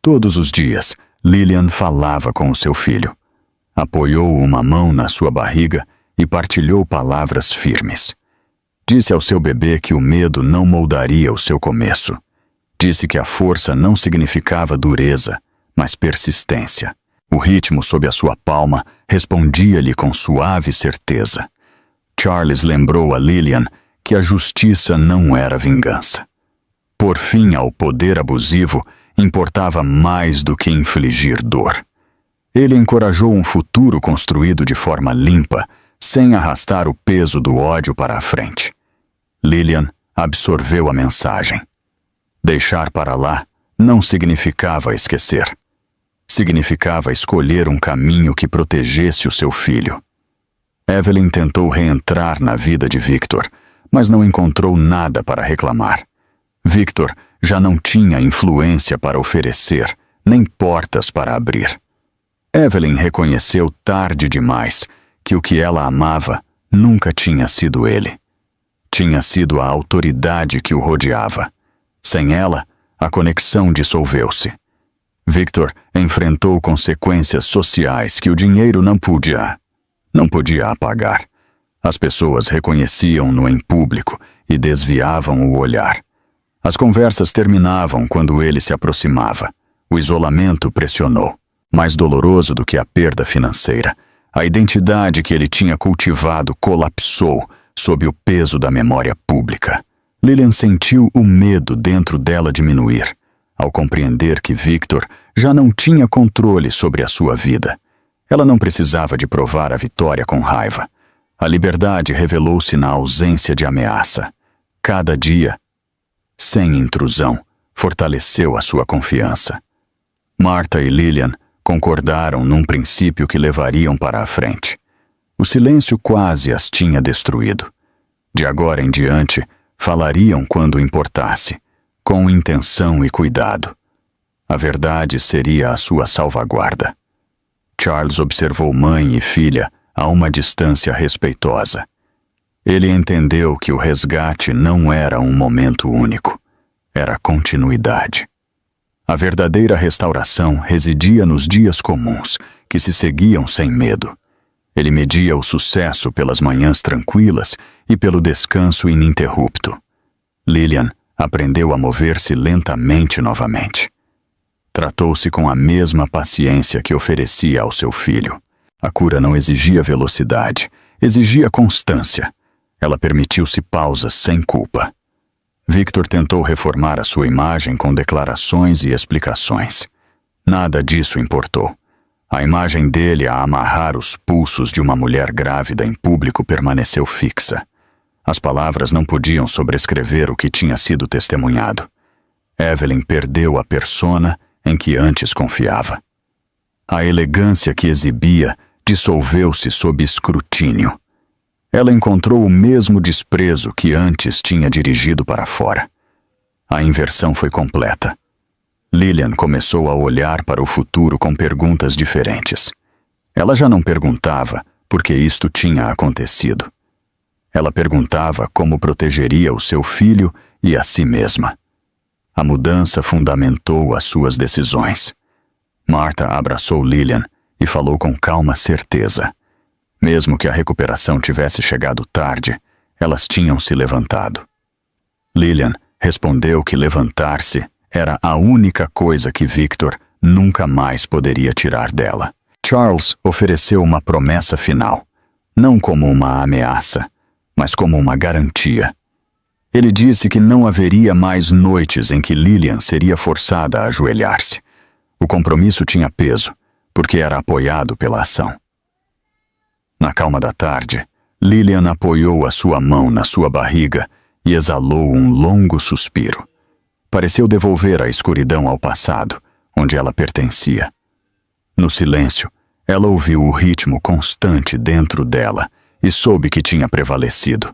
Todos os dias, Lillian falava com o seu filho. Apoiou uma mão na sua barriga e partilhou palavras firmes. Disse ao seu bebê que o medo não moldaria o seu começo. Disse que a força não significava dureza, mas persistência. O ritmo sob a sua palma respondia-lhe com suave certeza. Charles lembrou a Lillian que a justiça não era vingança. Por fim ao poder abusivo importava mais do que infligir dor. Ele encorajou um futuro construído de forma limpa, sem arrastar o peso do ódio para a frente. Lillian absorveu a mensagem. Deixar para lá não significava esquecer. Significava escolher um caminho que protegesse o seu filho. Evelyn tentou reentrar na vida de Victor, mas não encontrou nada para reclamar. Victor já não tinha influência para oferecer, nem portas para abrir. Evelyn reconheceu tarde demais que o que ela amava nunca tinha sido ele. Tinha sido a autoridade que o rodeava. Sem ela, a conexão dissolveu-se. Victor enfrentou consequências sociais que o dinheiro não podia apagar. As pessoas reconheciam-no em público e desviavam o olhar. As conversas terminavam quando ele se aproximava. O isolamento pressionou. Mais doloroso do que a perda financeira, a identidade que ele tinha cultivado colapsou sob o peso da memória pública. Lillian sentiu o medo dentro dela diminuir, ao compreender que Victor já não tinha controle sobre a sua vida. Ela não precisava de provar a vitória com raiva. A liberdade revelou-se na ausência de ameaça. Cada dia, sem intrusão, fortaleceu a sua confiança. Martha e Lillian concordaram num princípio que levariam para a frente. O silêncio quase as tinha destruído. De agora em diante, falariam quando importasse, com intenção e cuidado. A verdade seria a sua salvaguarda. Charles observou mãe e filha a uma distância respeitosa. Ele entendeu que o resgate não era um momento único, era continuidade. A verdadeira restauração residia nos dias comuns, que se seguiam sem medo. Ele media o sucesso pelas manhãs tranquilas e pelo descanso ininterrupto. Lillian aprendeu a mover-se lentamente novamente. Tratou-se com a mesma paciência que oferecia ao seu filho. A cura não exigia velocidade, exigia constância. Ela permitiu-se pausas sem culpa. Victor tentou reformar a sua imagem com declarações e explicações. Nada disso importou. A imagem dele a amarrar os pulsos de uma mulher grávida em público permaneceu fixa. As palavras não podiam sobrescrever o que tinha sido testemunhado. Evelyn perdeu a persona em que antes confiava. A elegância que exibia dissolveu-se sob escrutínio. Ela encontrou o mesmo desprezo que antes tinha dirigido para fora. A inversão foi completa. Lillian começou a olhar para o futuro com perguntas diferentes. Ela já não perguntava por que isto tinha acontecido. Ela perguntava como protegeria o seu filho e a si mesma. A mudança fundamentou as suas decisões. Martha abraçou Lillian e falou com calma certeza. Mesmo que a recuperação tivesse chegado tarde, elas tinham se levantado. Lillian respondeu que levantar-se era a única coisa que Victor nunca mais poderia tirar dela. Charles ofereceu uma promessa final, não como uma ameaça, mas como uma garantia. Ele disse que não haveria mais noites em que Lillian seria forçada a ajoelhar-se. O compromisso tinha peso, porque era apoiado pela ação. Na calma da tarde, Lillian apoiou a sua mão na sua barriga e exalou um longo suspiro. Pareceu devolver a escuridão ao passado, onde ela pertencia. No silêncio, ela ouviu o ritmo constante dentro dela e soube que tinha prevalecido.